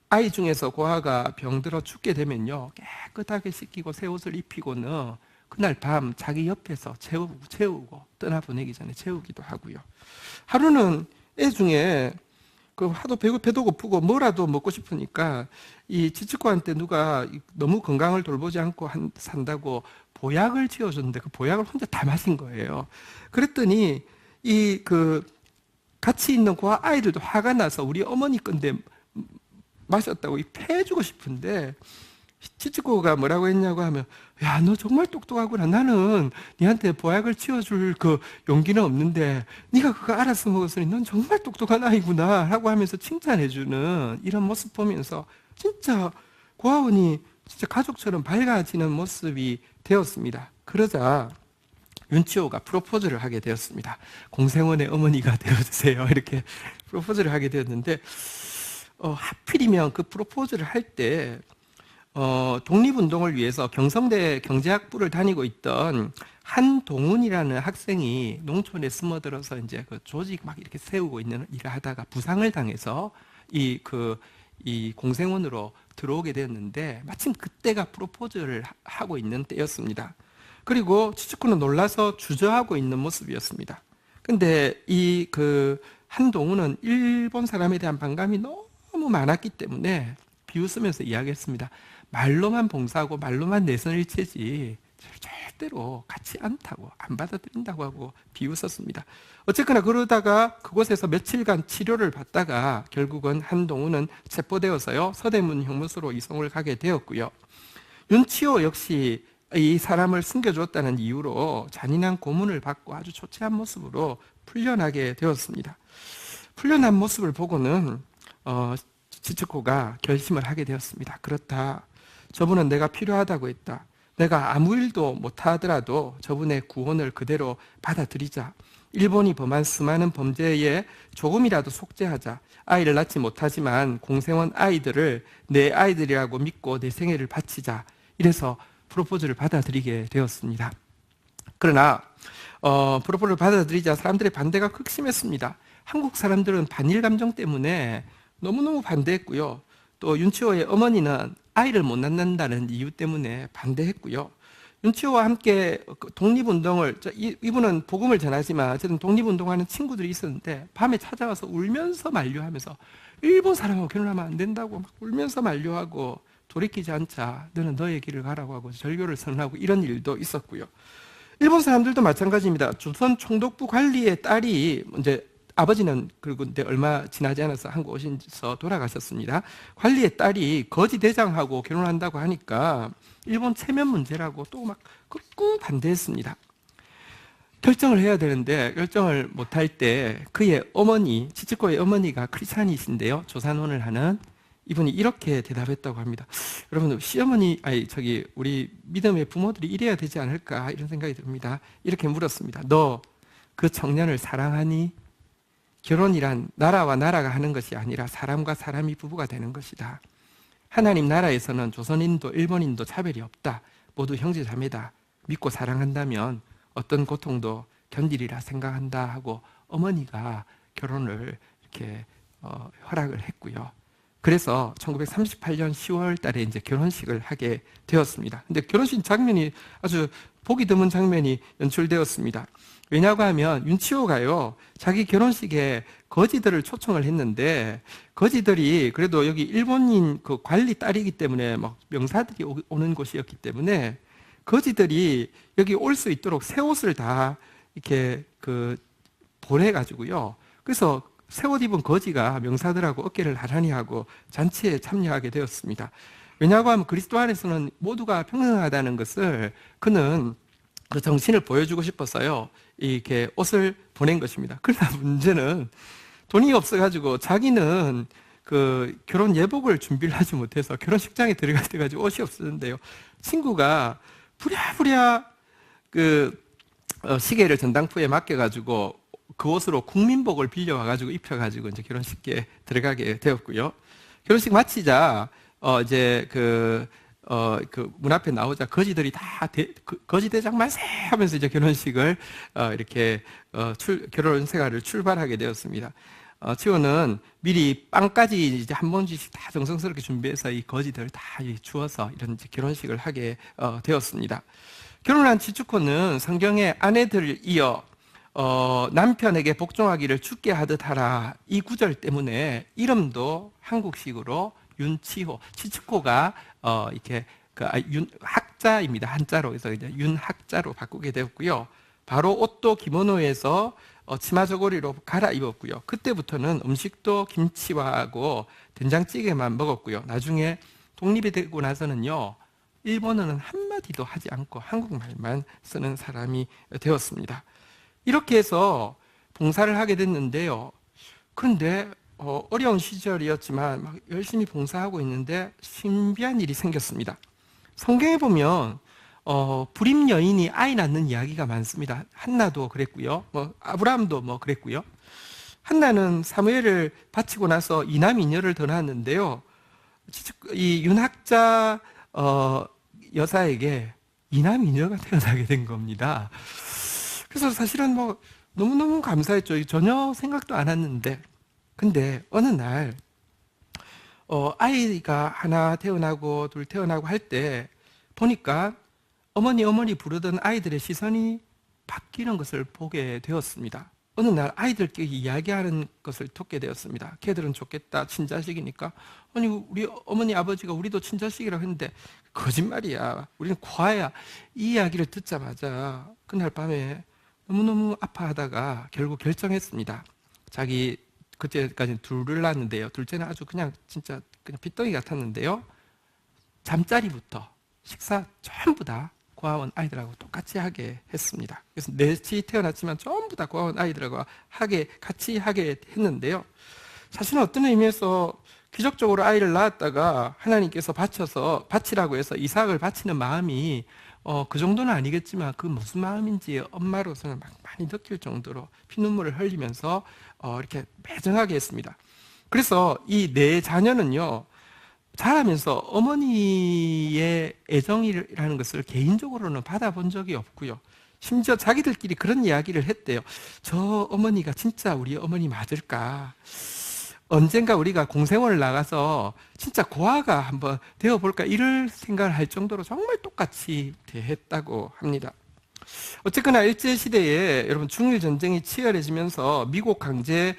아이 중에서 고아가 병들어 죽게 되면요, 깨끗하게 씻기고 새 옷을 입히고는 그날 밤 자기 옆에서 채우고 떠나보내기 전에 채우기도 하고요. 하루는 애 중에 하도 배도 고프고 뭐라도 먹고 싶으니까 이 치치코한테 누가 너무 건강을 돌보지 않고 산다고 보약을 지어줬는데 그 보약을 혼자 다 마신 거예요. 그랬더니 같이 있는 고아 아이들도 화가 나서 우리 어머니 건데 마셨다고 패해주고 싶은데, 치치코가 뭐라고 했냐고 하면, 야, 너 정말 똑똑하구나. 나는 니한테 보약을 치워줄 그 용기는 없는데 네가 그거 알아서 먹었으니 넌 정말 똑똑한 아이구나 라고 하면서 칭찬해주는 이런 모습 보면서 진짜 고아원이 진짜 가족처럼 밝아지는 모습이 되었습니다. 그러자 윤치호가 프로포즈를 하게 되었습니다. 공생원의 어머니가 되어주세요, 이렇게 프로포즈를 하게 되었는데, 하필이면 그 프로포즈를 할 때 독립운동을 위해서 경성대 경제학부를 다니고 있던 한동훈이라는 학생이 농촌에 숨어들어서 이제 그 조직 막 이렇게 세우고 있는 일을 하다가 부상을 당해서 이 공생원으로 들어오게 되었는데, 마침 그때가 프로포즈를 하고 있는 때였습니다. 그리고 치치코는 놀라서 주저하고 있는 모습이었습니다. 근데 한동훈은 일본 사람에 대한 반감이 너무 많았기 때문에 비웃으면서 이야기했습니다. 말로만 봉사하고 말로만 내선일체지 절대로 같이 않다고, 안 받아들인다고 하고 비웃었습니다. 어쨌거나 그러다가 그곳에서 며칠간 치료를 받다가 결국은 한동훈은 체포되어서요, 서대문 형무소로 이송을 가게 되었고요. 윤치호 역시 이 사람을 숨겨줬다는 이유로 잔인한 고문을 받고 아주 초췌한 모습으로 풀려나게 되었습니다. 풀려난 모습을 보고는 치치코가 결심을 하게 되었습니다. 그렇다, 저분은 내가 필요하다고 했다. 내가 아무 일도 못하더라도 저분의 구원을 그대로 받아들이자. 일본이 범한 수많은 범죄에 조금이라도 속죄하자. 아이를 낳지 못하지만 공생원 아이들을 내 아이들이라고 믿고 내 생애를 바치자. 이래서 프로포즈를 받아들이게 되었습니다. 그러나 프로포즈를 받아들이자 사람들의 반대가 극심했습니다. 한국 사람들은 반일 감정 때문에 너무너무 반대했고요. 또 윤치호의 어머니는 아이를 못 낳는다는 이유 때문에 반대했고요. 윤치호와 함께 독립운동을, 이분은 복음을 전하지만 어쨌든 독립운동하는 친구들이 있었는데 밤에 찾아와서 울면서 만류하면서 일본 사람하고 결혼하면 안 된다고 막 울면서 만류하고, 돌이키지 않자 너는 너의 길을 가라고 하고 절교를 선언하고 이런 일도 있었고요. 일본 사람들도 마찬가지입니다. 조선 총독부 관리의 딸이 이제 아버지는 그리고 얼마 지나지 않아서 한국 오셔서 돌아가셨습니다. 관리의 딸이 거지 대장하고 결혼한다고 하니까 일본 체면 문제라고 또 막 극구 반대했습니다. 결정을 해야 되는데 결정을 못할 때 그의 어머니, 치치코의 어머니가 크리스찬이신데요, 조산혼을 하는 이분이 이렇게 대답했다고 합니다. 여러분, 우리 믿음의 부모들이 이래야 되지 않을까 이런 생각이 듭니다. 이렇게 물었습니다. 너 그 청년을 사랑하니? 결혼이란 나라와 나라가 하는 것이 아니라 사람과 사람이 부부가 되는 것이다. 하나님 나라에서는 조선인도 일본인도 차별이 없다. 모두 형제 자매다. 믿고 사랑한다면 어떤 고통도 견디리라 생각한다 하고 어머니가 결혼을 이렇게 허락을 했고요. 그래서 1938년 10월 달에 이제 결혼식을 하게 되었습니다. 근데 결혼식 장면이 아주 보기 드문 장면이 연출되었습니다. 왜냐고 하면 윤치호가요, 자기 결혼식에 거지들을 초청을 했는데, 거지들이 그래도 여기 일본인 그 관리 딸이기 때문에 막 명사들이 오는 곳이었기 때문에 거지들이 여기 올 수 있도록 새 옷을 다 이렇게 보내가지고요. 그래서 새 옷 입은 거지가 명사들하고 어깨를 나란히 하고 잔치에 참여하게 되었습니다. 왜냐고 하면 그리스도 안에서는 모두가 평등하다는 것을 그는 그 정신을 보여주고 싶었어요. 이렇게 옷을 보낸 것입니다. 그러나 문제는 돈이 없어가지고 자기는 그 결혼 예복을 준비를 하지 못해서 결혼식장에 들어갈 때까지 옷이 없었는데요. 친구가 부랴부랴 시계를 전당포에 맡겨가지고 그 옷으로 국민복을 빌려와가지고 입혀가지고 이제 결혼식에 들어가게 되었고요. 결혼식 마치자 이제 문 앞에 나오자 거지들이 다 거지 대장 만세 하면서 이제 결혼식을 이렇게 결혼 생활을 출발하게 되었습니다. 치호는 미리 빵까지 이제 한 번씩 다 정성스럽게 준비해서 이 거지들을 다 주어서 이런 이제 결혼식을 하게 되었습니다. 결혼한 치츠코는 성경의 아내들을 이어 남편에게 복종하기를 주께 하듯 하라, 이 구절 때문에 이름도 한국식으로 윤치호, 치츠코가 이렇게 윤학자입니다. 한자로. 그래서 이제 윤학자로 바꾸게 되었고요. 바로 옷도 기모노에서 치마 저고리로 갈아입었고요. 그때부터는 음식도 김치와하고 된장찌개만 먹었고요. 나중에 독립이 되고 나서는요, 일본어는 한마디도 하지 않고 한국말만 쓰는 사람이 되었습니다. 이렇게 해서 봉사를 하게 됐는데요. 그런데 어려운 시절이었지만 막 열심히 봉사하고 있는데 신비한 일이 생겼습니다. 성경에 보면 불임 여인이 아이 낳는 이야기가 많습니다. 한나도 그랬고요. 아브라함도 그랬고요. 한나는 사무엘을 바치고 나서 이남 이녀를 더 낳았는데요. 이 윤학자 여사에게 이남 이녀가 태어나게 된 겁니다. 그래서 사실은 너무너무 감사했죠. 전혀 생각도 안 했는데. 근데 어느 날 아이가 하나 태어나고 둘 태어나고 할 때 보니까 어머니 부르던 아이들의 시선이 바뀌는 것을 보게 되었습니다. 어느 날 아이들끼리 이야기하는 것을 듣게 되었습니다. 걔들은 좋겠다, 친자식이니까. 아니, 우리 어머니 아버지가 우리도 친자식이라고 했는데 거짓말이야, 우리는 과야. 이 이야기를 듣자마자 그날 밤에 너무너무 아파하다가 결국 결정했습니다. 자기 그때까지 둘을 낳았는데요. 둘째는 아주 그냥 진짜 그냥 빗덩이 같았는데요. 잠자리부터 식사 전부 다 고아원 아이들하고 똑같이 하게 했습니다. 그래서 넷이 태어났지만 전부 다 고아원 아이들하고 같이 하게 했는데요. 사실은 어떤 의미에서 기적적으로 아이를 낳았다가 하나님께서 바치라고 해서 이삭을 바치는 마음이 그 정도는 아니겠지만 그 무슨 마음인지 엄마로서는 많이 느낄 정도로 피눈물을 흘리면서 이렇게 매정하게 했습니다. 그래서 이 네 자녀는요, 자라면서 어머니의 애정이라는 것을 개인적으로는 받아본 적이 없고요. 심지어 자기들끼리 그런 이야기를 했대요. 저 어머니가 진짜 우리 어머니 맞을까? 언젠가 우리가 공생원을 나가서 진짜 고아가 한번 되어볼까, 이럴 생각을 할 정도로 정말 똑같이 대했다고 합니다. 어쨌거나 일제시대에 여러분 중일 전쟁이 치열해지면서 미국 강제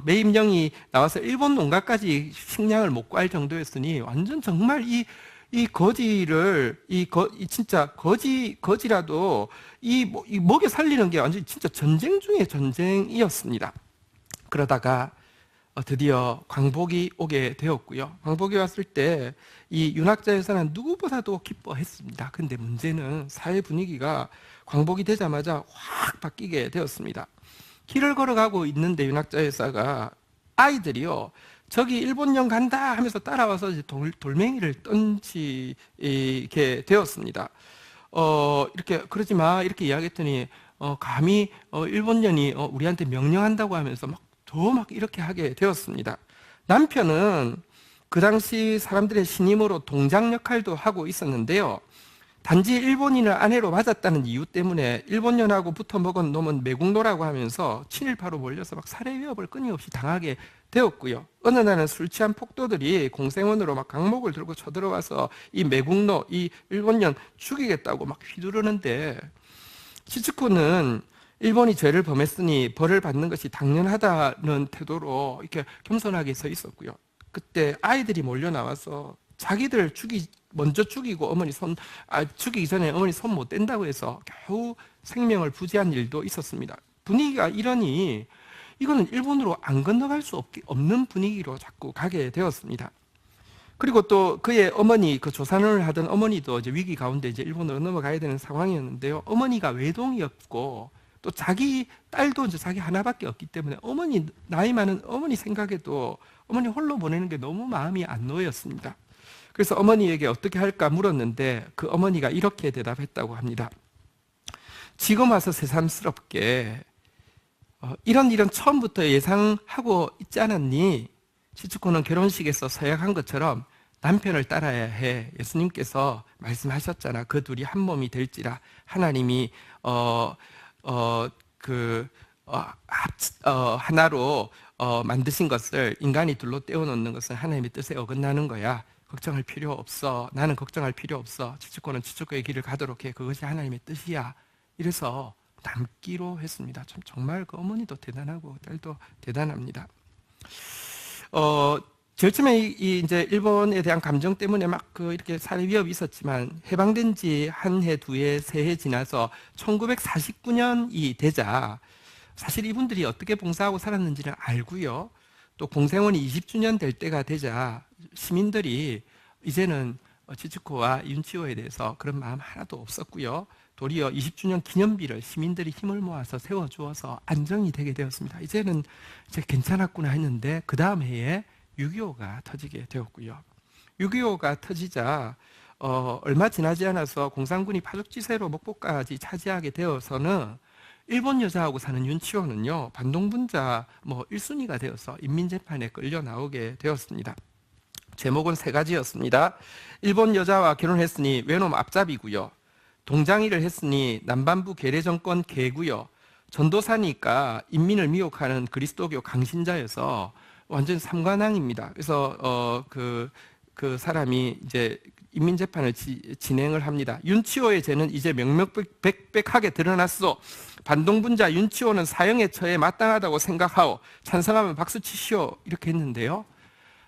매임령이 나와서 일본 농가까지 식량을 못 구할 정도였으니 완전 정말 이 거지를 진짜 거지라도 이 먹여 살리는 게 완전 진짜 전쟁 중의 전쟁이었습니다. 그러다가 드디어 광복이 오게 되었고요. 광복이 왔을 때 이 윤학자 여사는 누구보다도 기뻐했습니다. 근데 문제는 사회 분위기가 광복이 되자마자 확 바뀌게 되었습니다. 길을 걸어가고 있는데 윤학자 여사가 아이들이요, 저기 일본령 간다 하면서 따라와서 이제 돌멩이를 던지게 되었습니다. 이렇게 그러지 마 이렇게 이야기했더니 감히 일본년이 우리한테 명령한다고 하면서 막 이렇게 하게 되었습니다. 남편은 그 당시 사람들의 신임으로 동장 역할도 하고 있었는데요. 단지 일본인을 아내로 맞았다는 이유 때문에 일본년하고 붙어 먹은 놈은 매국노라고 하면서 친일파로 몰려서 막 살해 위협을 끊임없이 당하게 되었고요. 어느 날은 술 취한 폭도들이 공생원으로 막 강목을 들고 쳐들어와서 이 매국노, 이 일본년 죽이겠다고 막 휘두르는데 치츠코는 일본이 죄를 범했으니 벌을 받는 것이 당연하다는 태도로 이렇게 겸손하게 서 있었고요. 그때 아이들이 몰려 나와서 자기들 먼저 죽이고 죽이기 전에 어머니 손 못 댄다고 해서 겨우 생명을 부지한 일도 있었습니다. 분위기가 이러니 이거는 일본으로 안 건너갈 수 없는 분위기로 자꾸 가게 되었습니다. 그리고 또 그의 어머니, 그 조산원을 하던 어머니도 이제 위기 가운데 이제 일본으로 넘어가야 되는 상황이었는데요. 어머니가 외동이었고 또 자기 딸도 이제 자기 하나밖에 없기 때문에 어머니, 나이 많은 어머니 생각에도 어머니 홀로 보내는 게 너무 마음이 안 놓였습니다. 그래서 어머니에게 어떻게 할까 물었는데 그 어머니가 이렇게 대답했다고 합니다. 지금 와서 새삼스럽게 이런 처음부터 예상하고 있지 않았니? 치츠코는 결혼식에서 서약한 것처럼 남편을 따라야 해. 예수님께서 말씀하셨잖아. 그 둘이 한 몸이 될지라. 하나님이 하나로 만드신 것을 인간이 둘로 떼어놓는 것은 하나님의 뜻에 어긋나는 거야. 걱정할 필요 없어. 나는 걱정할 필요 없어. 치츠코는 치츠코의 길을 가도록 해. 그것이 하나님의 뜻이야. 이래서 남기로 했습니다. 정말 그 어머니도 대단하고 딸도 대단합니다. 제일 처음에 이제 일본에 대한 감정 때문에 막 이렇게 살해 위협이 있었지만 해방된 지 한 해, 두 해, 세 해 지나서 1949년이 되자 사실 이분들이 어떻게 봉사하고 살았는지는 알고요. 또 공생원이 20주년 될 때가 되자 시민들이 이제는 치츠코와 윤치호에 대해서 그런 마음 하나도 없었고요. 도리어 20주년 기념비를 시민들이 힘을 모아서 세워주어서 안정이 되게 되었습니다. 이제는 이제 괜찮았구나 했는데 그 다음 해에 6.25가 터지게 되었고요. 6.25가 터지자 얼마 지나지 않아서 공산군이 파죽지세로 목포까지 차지하게 되어서는 일본 여자하고 사는 윤치호는요 반동분자 1순위가 되어서 인민재판에 끌려 나오게 되었습니다. 제목은 세 가지였습니다. 일본 여자와 결혼했으니 외놈 앞잡이고요. 동장일을 했으니 남반부 괴뢰정권 개고요. 전도사니까 인민을 미혹하는 그리스도교 강신자여서 완전 삼관왕입니다. 그래서 그 사람이 이제 인민재판을 진행을 합니다. 윤치호의 죄는 이제 명명백백하게 드러났소. 반동분자 윤치호는 사형의 처에 마땅하다고 생각하오. 찬성하면 박수 치시오. 이렇게 했는데요.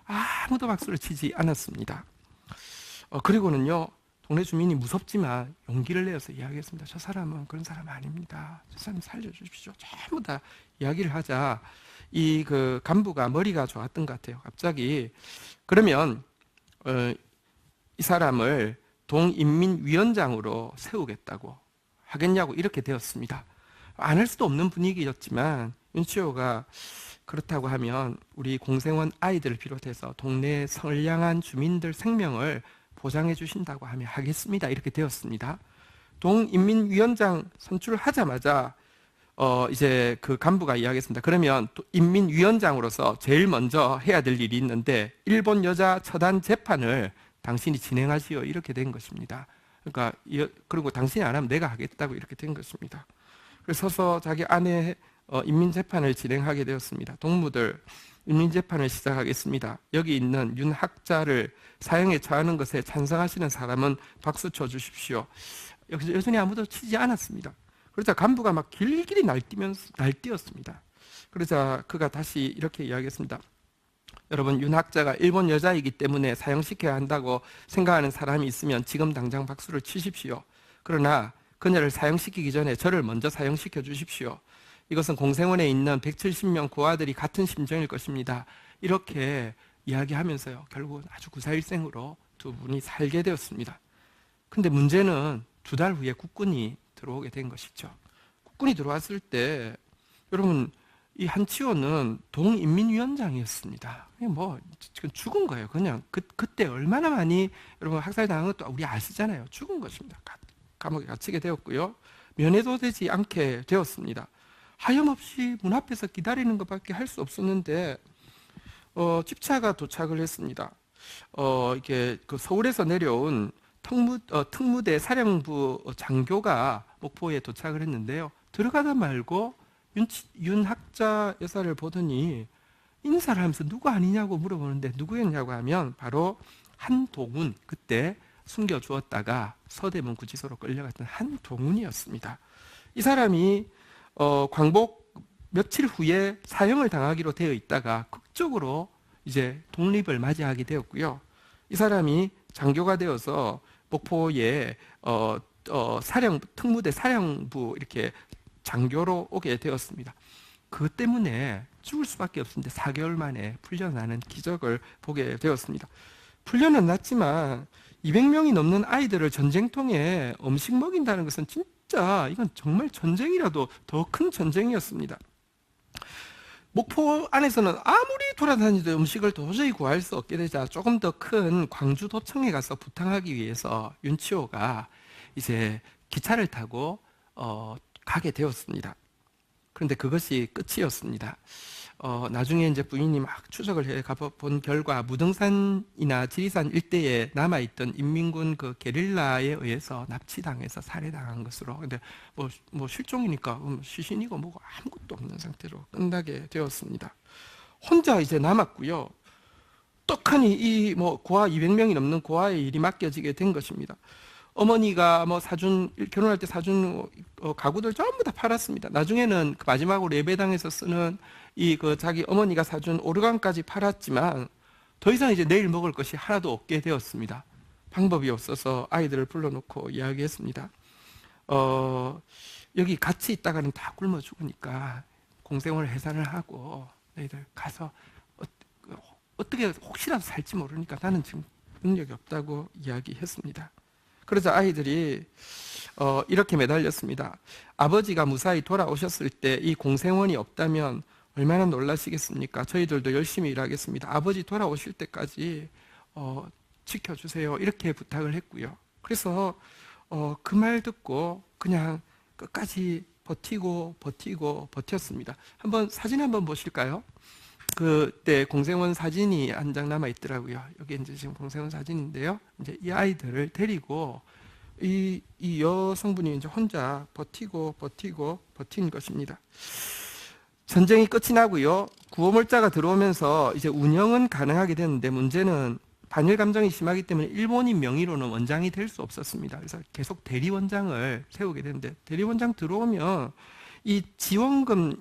아무도 박수를 치지 않았습니다. 그리고는요. 동네 주민이 무섭지만 용기를 내어서 이야기했습니다. 저 사람은 그런 사람 아닙니다. 저 사람 살려주십시오. 전부 다 이야기를 하자 이 간부가 머리가 좋았던 것 같아요. 갑자기 그러면 이 사람을 동인민위원장으로 세우겠다고 하겠냐고 이렇게 되었습니다. 안 할 수도 없는 분위기였지만 윤치호가 그렇다고 하면 우리 공생원 아이들을 비롯해서 동네 선량한 주민들 생명을 보장해 주신다고 하면 하겠습니다. 이렇게 되었습니다. 동인민위원장 선출을 하자마자 이제 그 간부가 이야기했습니다. 그러면 인민위원장으로서 제일 먼저 해야 될 일이 있는데 일본 여자 처단 재판을 당신이 진행하시오. 이렇게 된 것입니다. 그러니까 그리고 당신이 안 하면 내가 하겠다고 이렇게 된 것입니다. 그래서 서서 자기 아내 인민재판을 진행하게 되었습니다. 동무들 인민재판을 시작하겠습니다. 여기 있는 윤학자를 사형에 처하는 것에 찬성하시는 사람은 박수 쳐주십시오. 여전히 아무도 치지 않았습니다. 그러자 간부가 막 길길이 날뛰었습니다. 그러자 그가 다시 이렇게 이야기했습니다. 여러분, 윤학자가 일본 여자이기 때문에 사형시켜야 한다고 생각하는 사람이 있으면 지금 당장 박수를 치십시오. 그러나 그녀를 사형시키기 전에 저를 먼저 사형시켜 주십시오. 이것은 공생원에 있는 170명 고아들이 같은 심정일 것입니다. 이렇게 이야기하면서요. 결국은 아주 구사일생으로 두 분이 살게 되었습니다. 근데 문제는 2달 후에 국군이 들어오게 된 것이죠. 국군이 들어왔을 때 여러분 이 한치호는 동인민위원장이었습니다. 지금 죽은 거예요. 그냥 그때 얼마나 많이 여러분 학살당한 것도 우리 아시잖아요. 죽은 것입니다. 감옥에 갇히게 되었고요. 면회도 되지 않게 되었습니다. 하염없이 문 앞에서 기다리는 것밖에 할 수 없었는데 집차가 도착을 했습니다. 이게 서울에서 내려온 특무대 사령부 장교가 목포에 도착을 했는데요. 들어가다 말고 윤학자 여사를 보더니 인사를 하면서 누구 아니냐고 물어보는데 누구였냐고 하면 바로 한동훈, 그때 숨겨주었다가 서대문 구치소로 끌려갔던 한동훈이었습니다. 이 사람이 광복 며칠 후에 사형을 당하기로 되어 있다가 극적으로 이제 독립을 맞이하게 되었고요. 이 사람이 장교가 되어서 목포에 특무대 사령부 이렇게 장교로 오게 되었습니다. 그것 때문에 죽을 수밖에 없었는데 4개월 만에 풀려나는 기적을 보게 되었습니다. 풀려는 났지만 200명이 넘는 아이들을 전쟁통에 음식 먹인다는 것은 진짜 이건 정말 전쟁이라도 더 큰 전쟁이었습니다. 목포 안에서는 아무리 돌아다니도 음식을 도저히 구할 수 없게 되자 조금 더 큰 광주도청에 가서 부탁하기 위해서 윤치호가 이제 기차를 타고 가게 되었습니다. 그런데 그것이 끝이었습니다. 나중에 이제 부인이 막 추적을 해 가본 결과 무등산이나 지리산 일대에 남아있던 인민군 그 게릴라에 의해서 납치당해서 살해당한 것으로. 근데 뭐 실종이니까 시신이고 뭐고 아무것도 없는 상태로 끝나게 되었습니다. 혼자 이제 남았고요. 떡하니 이 뭐 고아 200명이 넘는 고아의 일이 맡겨지게 된 것입니다. 어머니가 뭐 결혼할 때 사준 가구들 전부 다 팔았습니다. 나중에는 그 마지막으로 예배당에서 쓰는 자기 어머니가 사준 오르간까지 팔았지만 더 이상 이제 내일 먹을 것이 하나도 없게 되었습니다. 방법이 없어서 아이들을 불러놓고 이야기했습니다. 여기 같이 있다가는 다 굶어 죽으니까 공생을 해산을 하고 너희들 가서 어떻게 혹시라도 살지 모르니까 나는 지금 능력이 없다고 이야기했습니다. 그러자 아이들이 이렇게 매달렸습니다. 아버지가 무사히 돌아오셨을 때 이 공생원이 없다면 얼마나 놀라시겠습니까? 저희들도 열심히 일하겠습니다. 아버지 돌아오실 때까지 지켜주세요. 이렇게 부탁을 했고요. 그래서 그 말 듣고 그냥 끝까지 버텼습니다. 사진 한번 보실까요? 그때 공생원 사진이 한 장 남아 있더라고요. 여기 이제 지금 공생원 사진인데요. 이제 이 아이들을 데리고 이 여성분이 이제 혼자 버틴 것입니다. 전쟁이 끝이 나고요. 구호물자가 들어오면서 이제 운영은 가능하게 됐는데 문제는 반일 감정이 심하기 때문에 일본인 명의로는 원장이 될 수 없었습니다. 그래서 계속 대리원장을 세우게 되는데 대리원장 들어오면 이 지원금을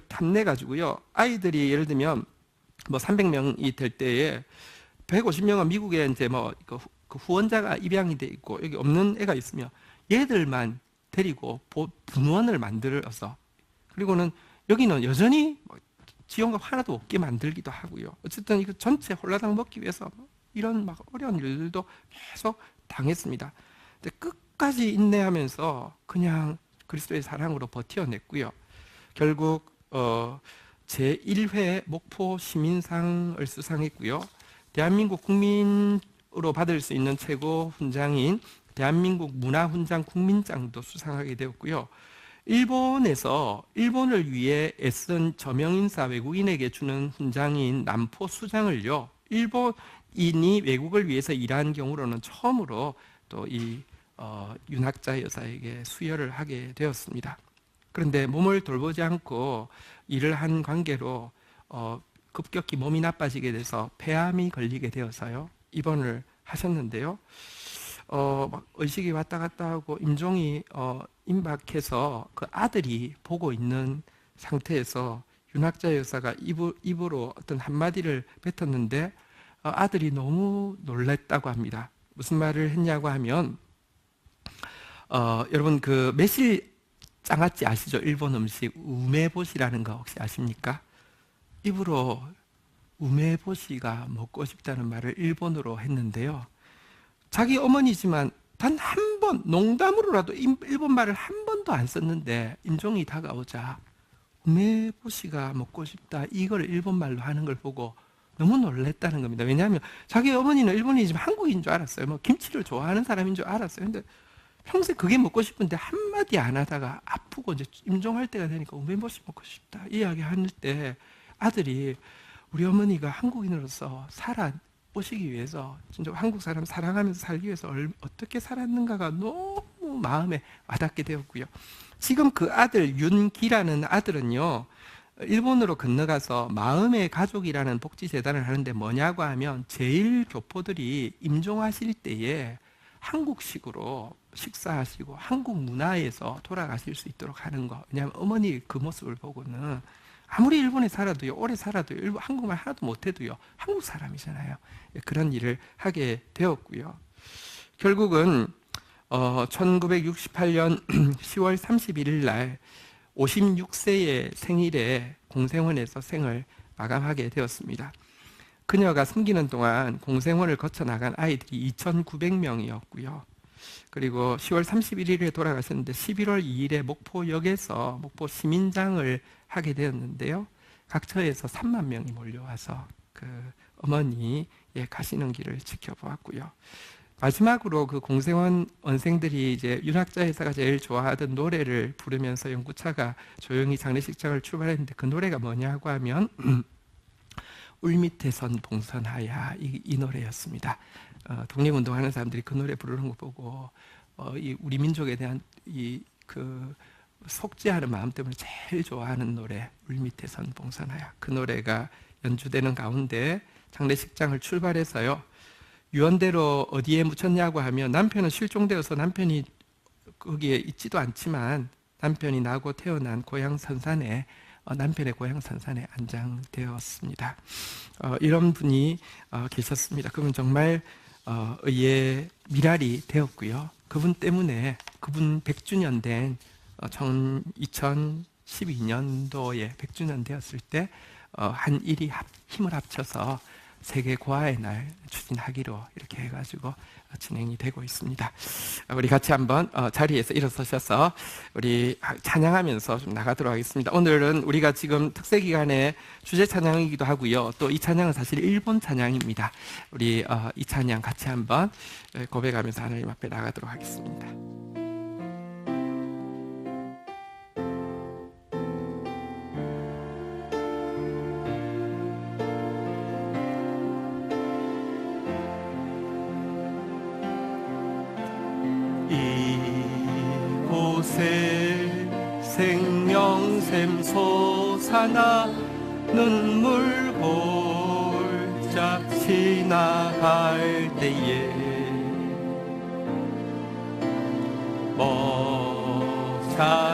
탐내 가지고요. 아이들이 예를 들면 뭐 300명이 될 때에 150명은 미국에 이제 그 후원자가 입양이 돼 있고 여기 없는 애가 있으면 얘들만 데리고 분원을 만들어서 그리고는 여기는 여전히 지원금 하나도 없게 만들기도 하고요. 어쨌든 이거 전체 홀라당 먹기 위해서 이런 막 어려운 일들도 계속 당했습니다. 근데 끝까지 인내하면서 그냥 그리스도의 사랑으로 버텨냈고요. 결국 제1회 목포 시민상을 수상했고요. 대한민국 국민으로 받을 수 있는 최고 훈장인 대한민국 문화훈장 국민장도 수상하게 되었고요. 일본에서 일본을 위해 애쓴 저명인사 외국인에게 주는 훈장인 남포 수장을요. 일본인이 외국을 위해서 일한 경우로는 처음으로 또 이 윤학자 여사에게 수여를 하게 되었습니다. 그런데 몸을 돌보지 않고 일을 한 관계로 급격히 몸이 나빠지게 돼서 폐암이 걸리게 되어서요. 입원을 하셨는데요. 막 의식이 왔다 갔다 하고 임종이 임박해서 그 아들이 보고 있는 상태에서 윤학자 여사가 입으로 어떤 한마디를 뱉었는데 아들이 너무 놀랐다고 합니다. 무슨 말을 했냐고 하면 여러분 그 매실 장아찌 아시죠? 일본 음식 우메보시라는 거 혹시 아십니까? 입으로 우메보시가 먹고 싶다는 말을 일본어로 했는데요. 자기 어머니지만 단 한 번 농담으로라도 일본 말을 한 번도 안 썼는데 임종이 다가오자 우메보시가 먹고 싶다 이걸 일본 말로 하는 걸 보고 너무 놀랬다는 겁니다. 왜냐하면 자기 어머니는 일본인이지만 한국인 줄 알았어요. 뭐 김치를 좋아하는 사람인 줄 알았어요. 근데 평소에 그게 먹고 싶은데 한마디 안 하다가 아프고 이제 임종할 때가 되니까 우메보시 먹고 싶다 이야기 할 때 아들이 우리 어머니가 한국인으로서 살아보시기 위해서 진짜 한국 사람 사랑하면서 살기 위해서 어떻게 살았는가가 너무 마음에 와닿게 되었고요. 지금 그 아들 윤기라는 아들은요 일본으로 건너가서 마음의 가족이라는 복지재단을 하는데 뭐냐고 하면 제일 교포들이 임종하실 때에 한국식으로 식사하시고 한국 문화에서 돌아가실 수 있도록 하는 거. 왜냐하면 어머니 그 모습을 보고는 아무리 일본에 살아도요, 오래 살아도요, 한국말 하나도 못해도요, 한국 사람이잖아요. 그런 일을 하게 되었고요. 결국은 1968년 10월 31일 날 56세의 생일에 공생원에서 생을 마감하게 되었습니다. 그녀가 숨기는 동안 공생원을 거쳐 나간 아이들이 2,900명이었고요. 그리고 10월 31일에 돌아가셨는데 11월 2일에 목포역에서 목포 시민장을 하게 되었는데요. 각 처에서 3만 명이 몰려와서 그 어머니의 가시는 길을 지켜보았고요. 마지막으로 그 공생원 원생들이 이제 윤학자 회사가 제일 좋아하던 노래를 부르면서 연구차가 조용히 장례식장을 출발했는데 그 노래가 뭐냐고 하면 울밑에선 봉선하야 이 노래였습니다. 독립운동하는 사람들이 그 노래 부르는 거 보고 이 우리 민족에 대한 그 속죄하는 마음 때문에 제일 좋아하는 노래 울밑에선 봉선하야, 그 노래가 연주되는 가운데 장례식장을 출발해서요, 유언대로 어디에 묻혔냐고 하면 남편은 실종되어서 남편이 거기에 있지도 않지만 남편이 나고 태어난 고향 선산에 남편의 고향 선산에 안장되었습니다. 이런 분이 계셨습니다. 그분 정말 의의 미랄이 되었고요. 그분 때문에 그분 100주년 된 2012년도에 100주년 되었을 때 한일이 힘을 합쳐서 세계 고아의 날 추진하기로 이렇게 해가지고 진행이 되고 있습니다. 우리 같이 한번 자리에서 일어서셔서 우리 찬양하면서 좀 나가도록 하겠습니다. 오늘은 우리가 지금 특세 기간의 주제 찬양이기도 하고요. 또 이 찬양은 사실 일본 찬양입니다. 우리 이 찬양 같이 한번 고백하면서 하나님 앞에 나가도록 하겠습니다. 이곳에 생명샘 솟아나 눈물 홀짝 지나갈 때에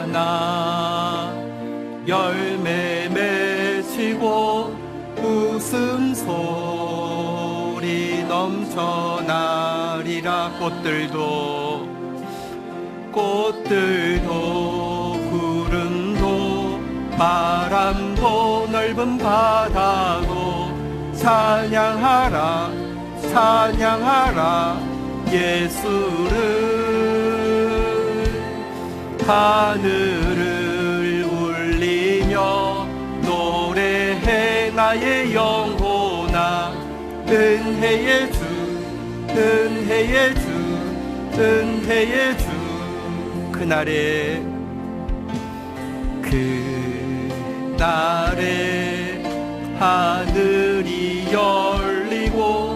먹잖아 열매 맺히고 웃음소리 넘쳐나리라. 꽃들도 구름도 바람도 넓은 바다도 찬양하라 찬양하라 예수를. 하늘을 울리며 노래해 나의 영혼아. 은혜의 주 은혜의 주 은혜의 주. 그날에 하늘이 열리고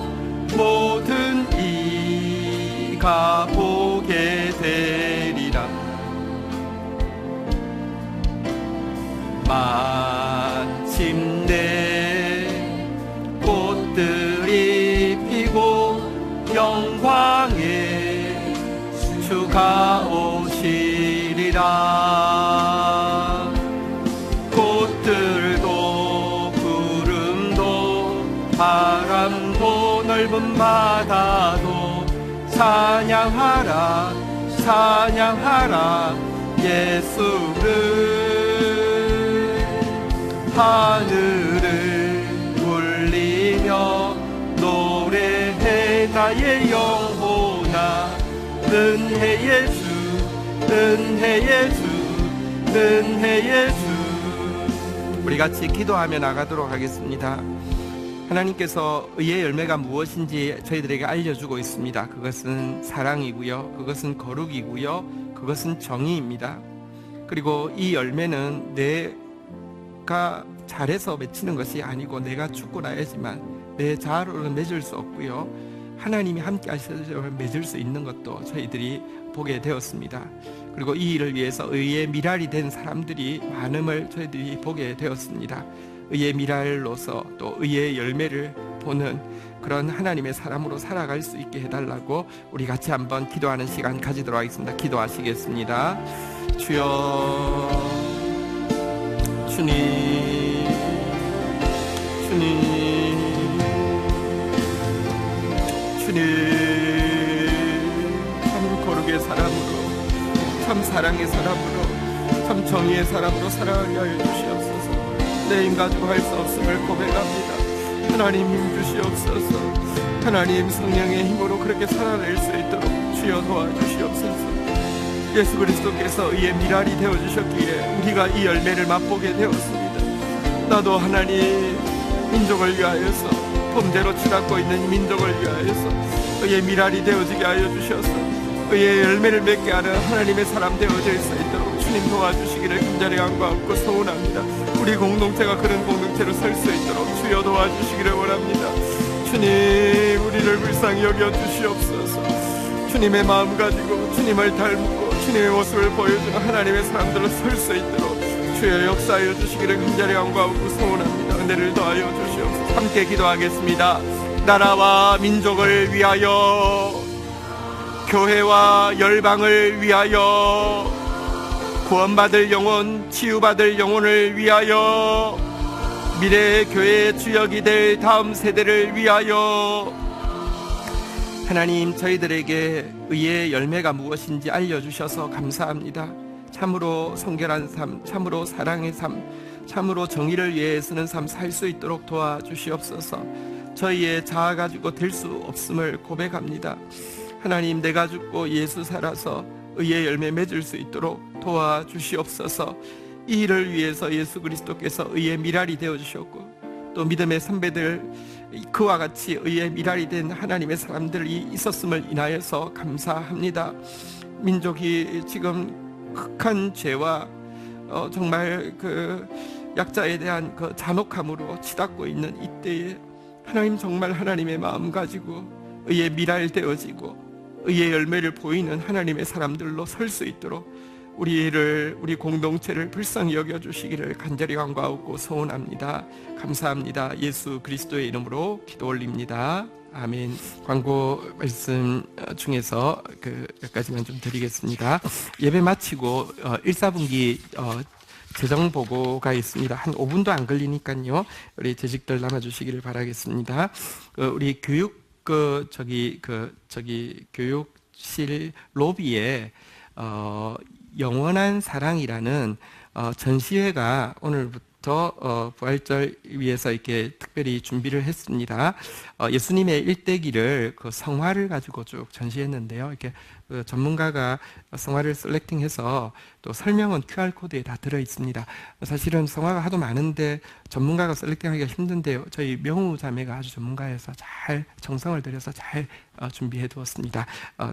모든 이가 보게 되리라. 마침내 꽃들이 피고 영광의 주가 오시리라. 꽃들도 구름도 바람도 넓은 바다도 찬양하라 찬양하라 예수를. 하늘을 울리며 노래해 나의 영혼아. 은혜의 주 은혜의 주 은혜의 주. 우리 같이 기도하며 나가도록 하겠습니다. 하나님께서 의의 열매가 무엇인지 저희들에게 알려주고 있습니다. 그것은 사랑이고요, 그것은 거룩이고요, 그것은 정의입니다. 그리고 이 열매는 내가 잘해서 맺히는 것이 아니고 내가 죽고 나야지만 내 자아로는 맺을 수 없고요, 하나님이 함께 하셔서 맺을 수 있는 것도 저희들이 보게 되었습니다. 그리고 이 일을 위해서 의의 미랄이 된 사람들이 많음을 저희들이 보게 되었습니다. 의의 미랄로서 또 의의 열매를 보는 그런 하나님의 사람으로 살아갈 수 있게 해달라고 우리 같이 한번 기도하는 시간 가지도록 하겠습니다. 기도하시겠습니다. 주여, 주님, 참 거룩의 사람으로, 참 사랑의 사람으로, 참 정의의 사람으로 살아가게 하여 주시옵소서. 내 힘 가지고 할 수 없음을 고백합니다. 하나님 힘 주시옵소서. 하나님 성령의 힘으로 그렇게 살아낼 수 있도록 주여 도와주시옵소서. 예수 그리스도께서 의의 미랄이 되어주셨기에 우리가 이 열매를 맛보게 되었습니다. 나도 하나님 민족을 위하여서, 범죄로 치닫고 있는 민족을 위하여서 의의 미랄이 되어지게 하여 주셔서 의의 열매를 맺게 하는 하나님의 사람 되어질 수 있도록 주님 도와주시기를 간절히 간구하고 소원합니다. 우리 공동체가 그런 공동체로 설 수 있도록 주여 도와주시기를 원합니다. 주님, 우리를 불쌍히 여겨 주시옵소서. 주님의 마음 가지고 주님을 닮고 주님의 모습을 보여주는 하나님의 사람들로 설 수 있도록 주여 역사하여 주시기를 간절히 간구하고 소원합니다. 은혜를 더하여 주시옵소서. 함께 기도하겠습니다. 나라와 민족을 위하여, 교회와 열방을 위하여, 구원받을 영혼, 치유받을 영혼을 위하여, 미래의 교회의 주역이 될 다음 세대를 위하여 하나님, 저희들에게 의의 열매가 무엇인지 알려주셔서 감사합니다. 참으로 성결한 삶, 참으로 사랑의 삶, 참으로 정의를 위해 쓰는 삶 살 수 있도록 도와주시옵소서. 저희의 자아 가지고 될 수 없음을 고백합니다. 하나님, 내가 죽고 예수 살아서 의의 열매 맺을 수 있도록 도와주시옵소서. 이 일을 위해서 예수 그리스도께서 의의 미랄이 되어주셨고 또 믿음의 선배들, 그와 같이 의의 미랄이 된 하나님의 사람들이 있었음을 인하여서 감사합니다. 민족이 지금 극한 죄와 정말 그 약자에 대한 그 잔혹함으로 치닫고 있는 이때에 하나님, 정말 하나님의 마음 가지고 의의 미랄 되어지고 의의 열매를 보이는 하나님의 사람들로 설 수 있도록 우리 공동체를 불쌍히 여겨주시기를 간절히 간구하고 소원합니다. 감사합니다. 예수 그리스도의 이름으로 기도 올립니다. 아멘. 광고 말씀 중에서 몇 가지만 좀 드리겠습니다. 예배 마치고 1, 4분기 재정 보고가 있습니다. 한 5분도 안 걸리니까요. 우리 재직들 남아주시기를 바라겠습니다. 우리 교육실 로비에 영원한 사랑이라는 전시회가 오늘부터 부활절 위해서 이렇게 특별히 준비를 했습니다. 예수님의 일대기를 그 성화를 가지고 쭉 전시했는데요. 이렇게 그 전문가가 성화를 셀렉팅해서 또 설명은 QR코드에 다 들어 있습니다. 사실은 성화가 하도 많은데 전문가가 셀렉팅하기가 힘든데요. 저희 명우 자매가 아주 전문가여서 잘 정성을 들여서 잘 준비해 두었습니다.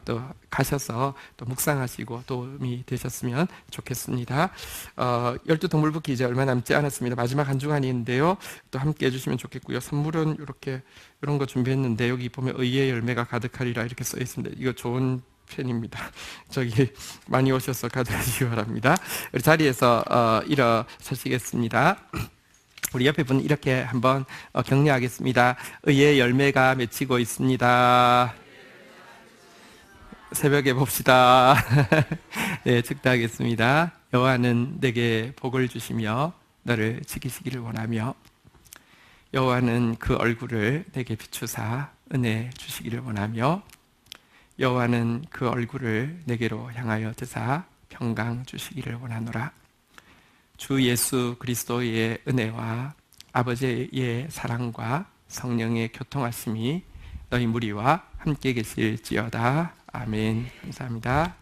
또 가셔서 또 묵상하시고 도움이 되셨으면 좋겠습니다. 12동물북기 이제 얼마 남지 않았습니다. 마지막 한 주간인데요. 또 함께 해주시면 좋겠고요. 선물은 이런 거 준비했는데 여기 보면 의의 열매가 가득하리라 이렇게 써 있습니다. 이거 좋은 편입니다. 많이 오셔서 가져가시기 바랍니다. 우리 자리에서 일어서시겠습니다. 우리 옆에 분 이렇게 한번 격려하겠습니다. 의의 열매가 맺히고 있습니다. 새벽에 봅시다. 네, 축도하겠습니다. 여호와는 내게 복을 주시며 너를 지키시기를 원하며 여호와는 그 얼굴을 내게 비추사 은혜 주시기를 원하며 여호와는 그 얼굴을 내게로 향하여 드사 평강 주시기를 원하노라. 주 예수 그리스도의 은혜와 아버지의 사랑과 성령의 교통하심이 너희 무리와 함께 계실지어다. 아멘. 감사합니다.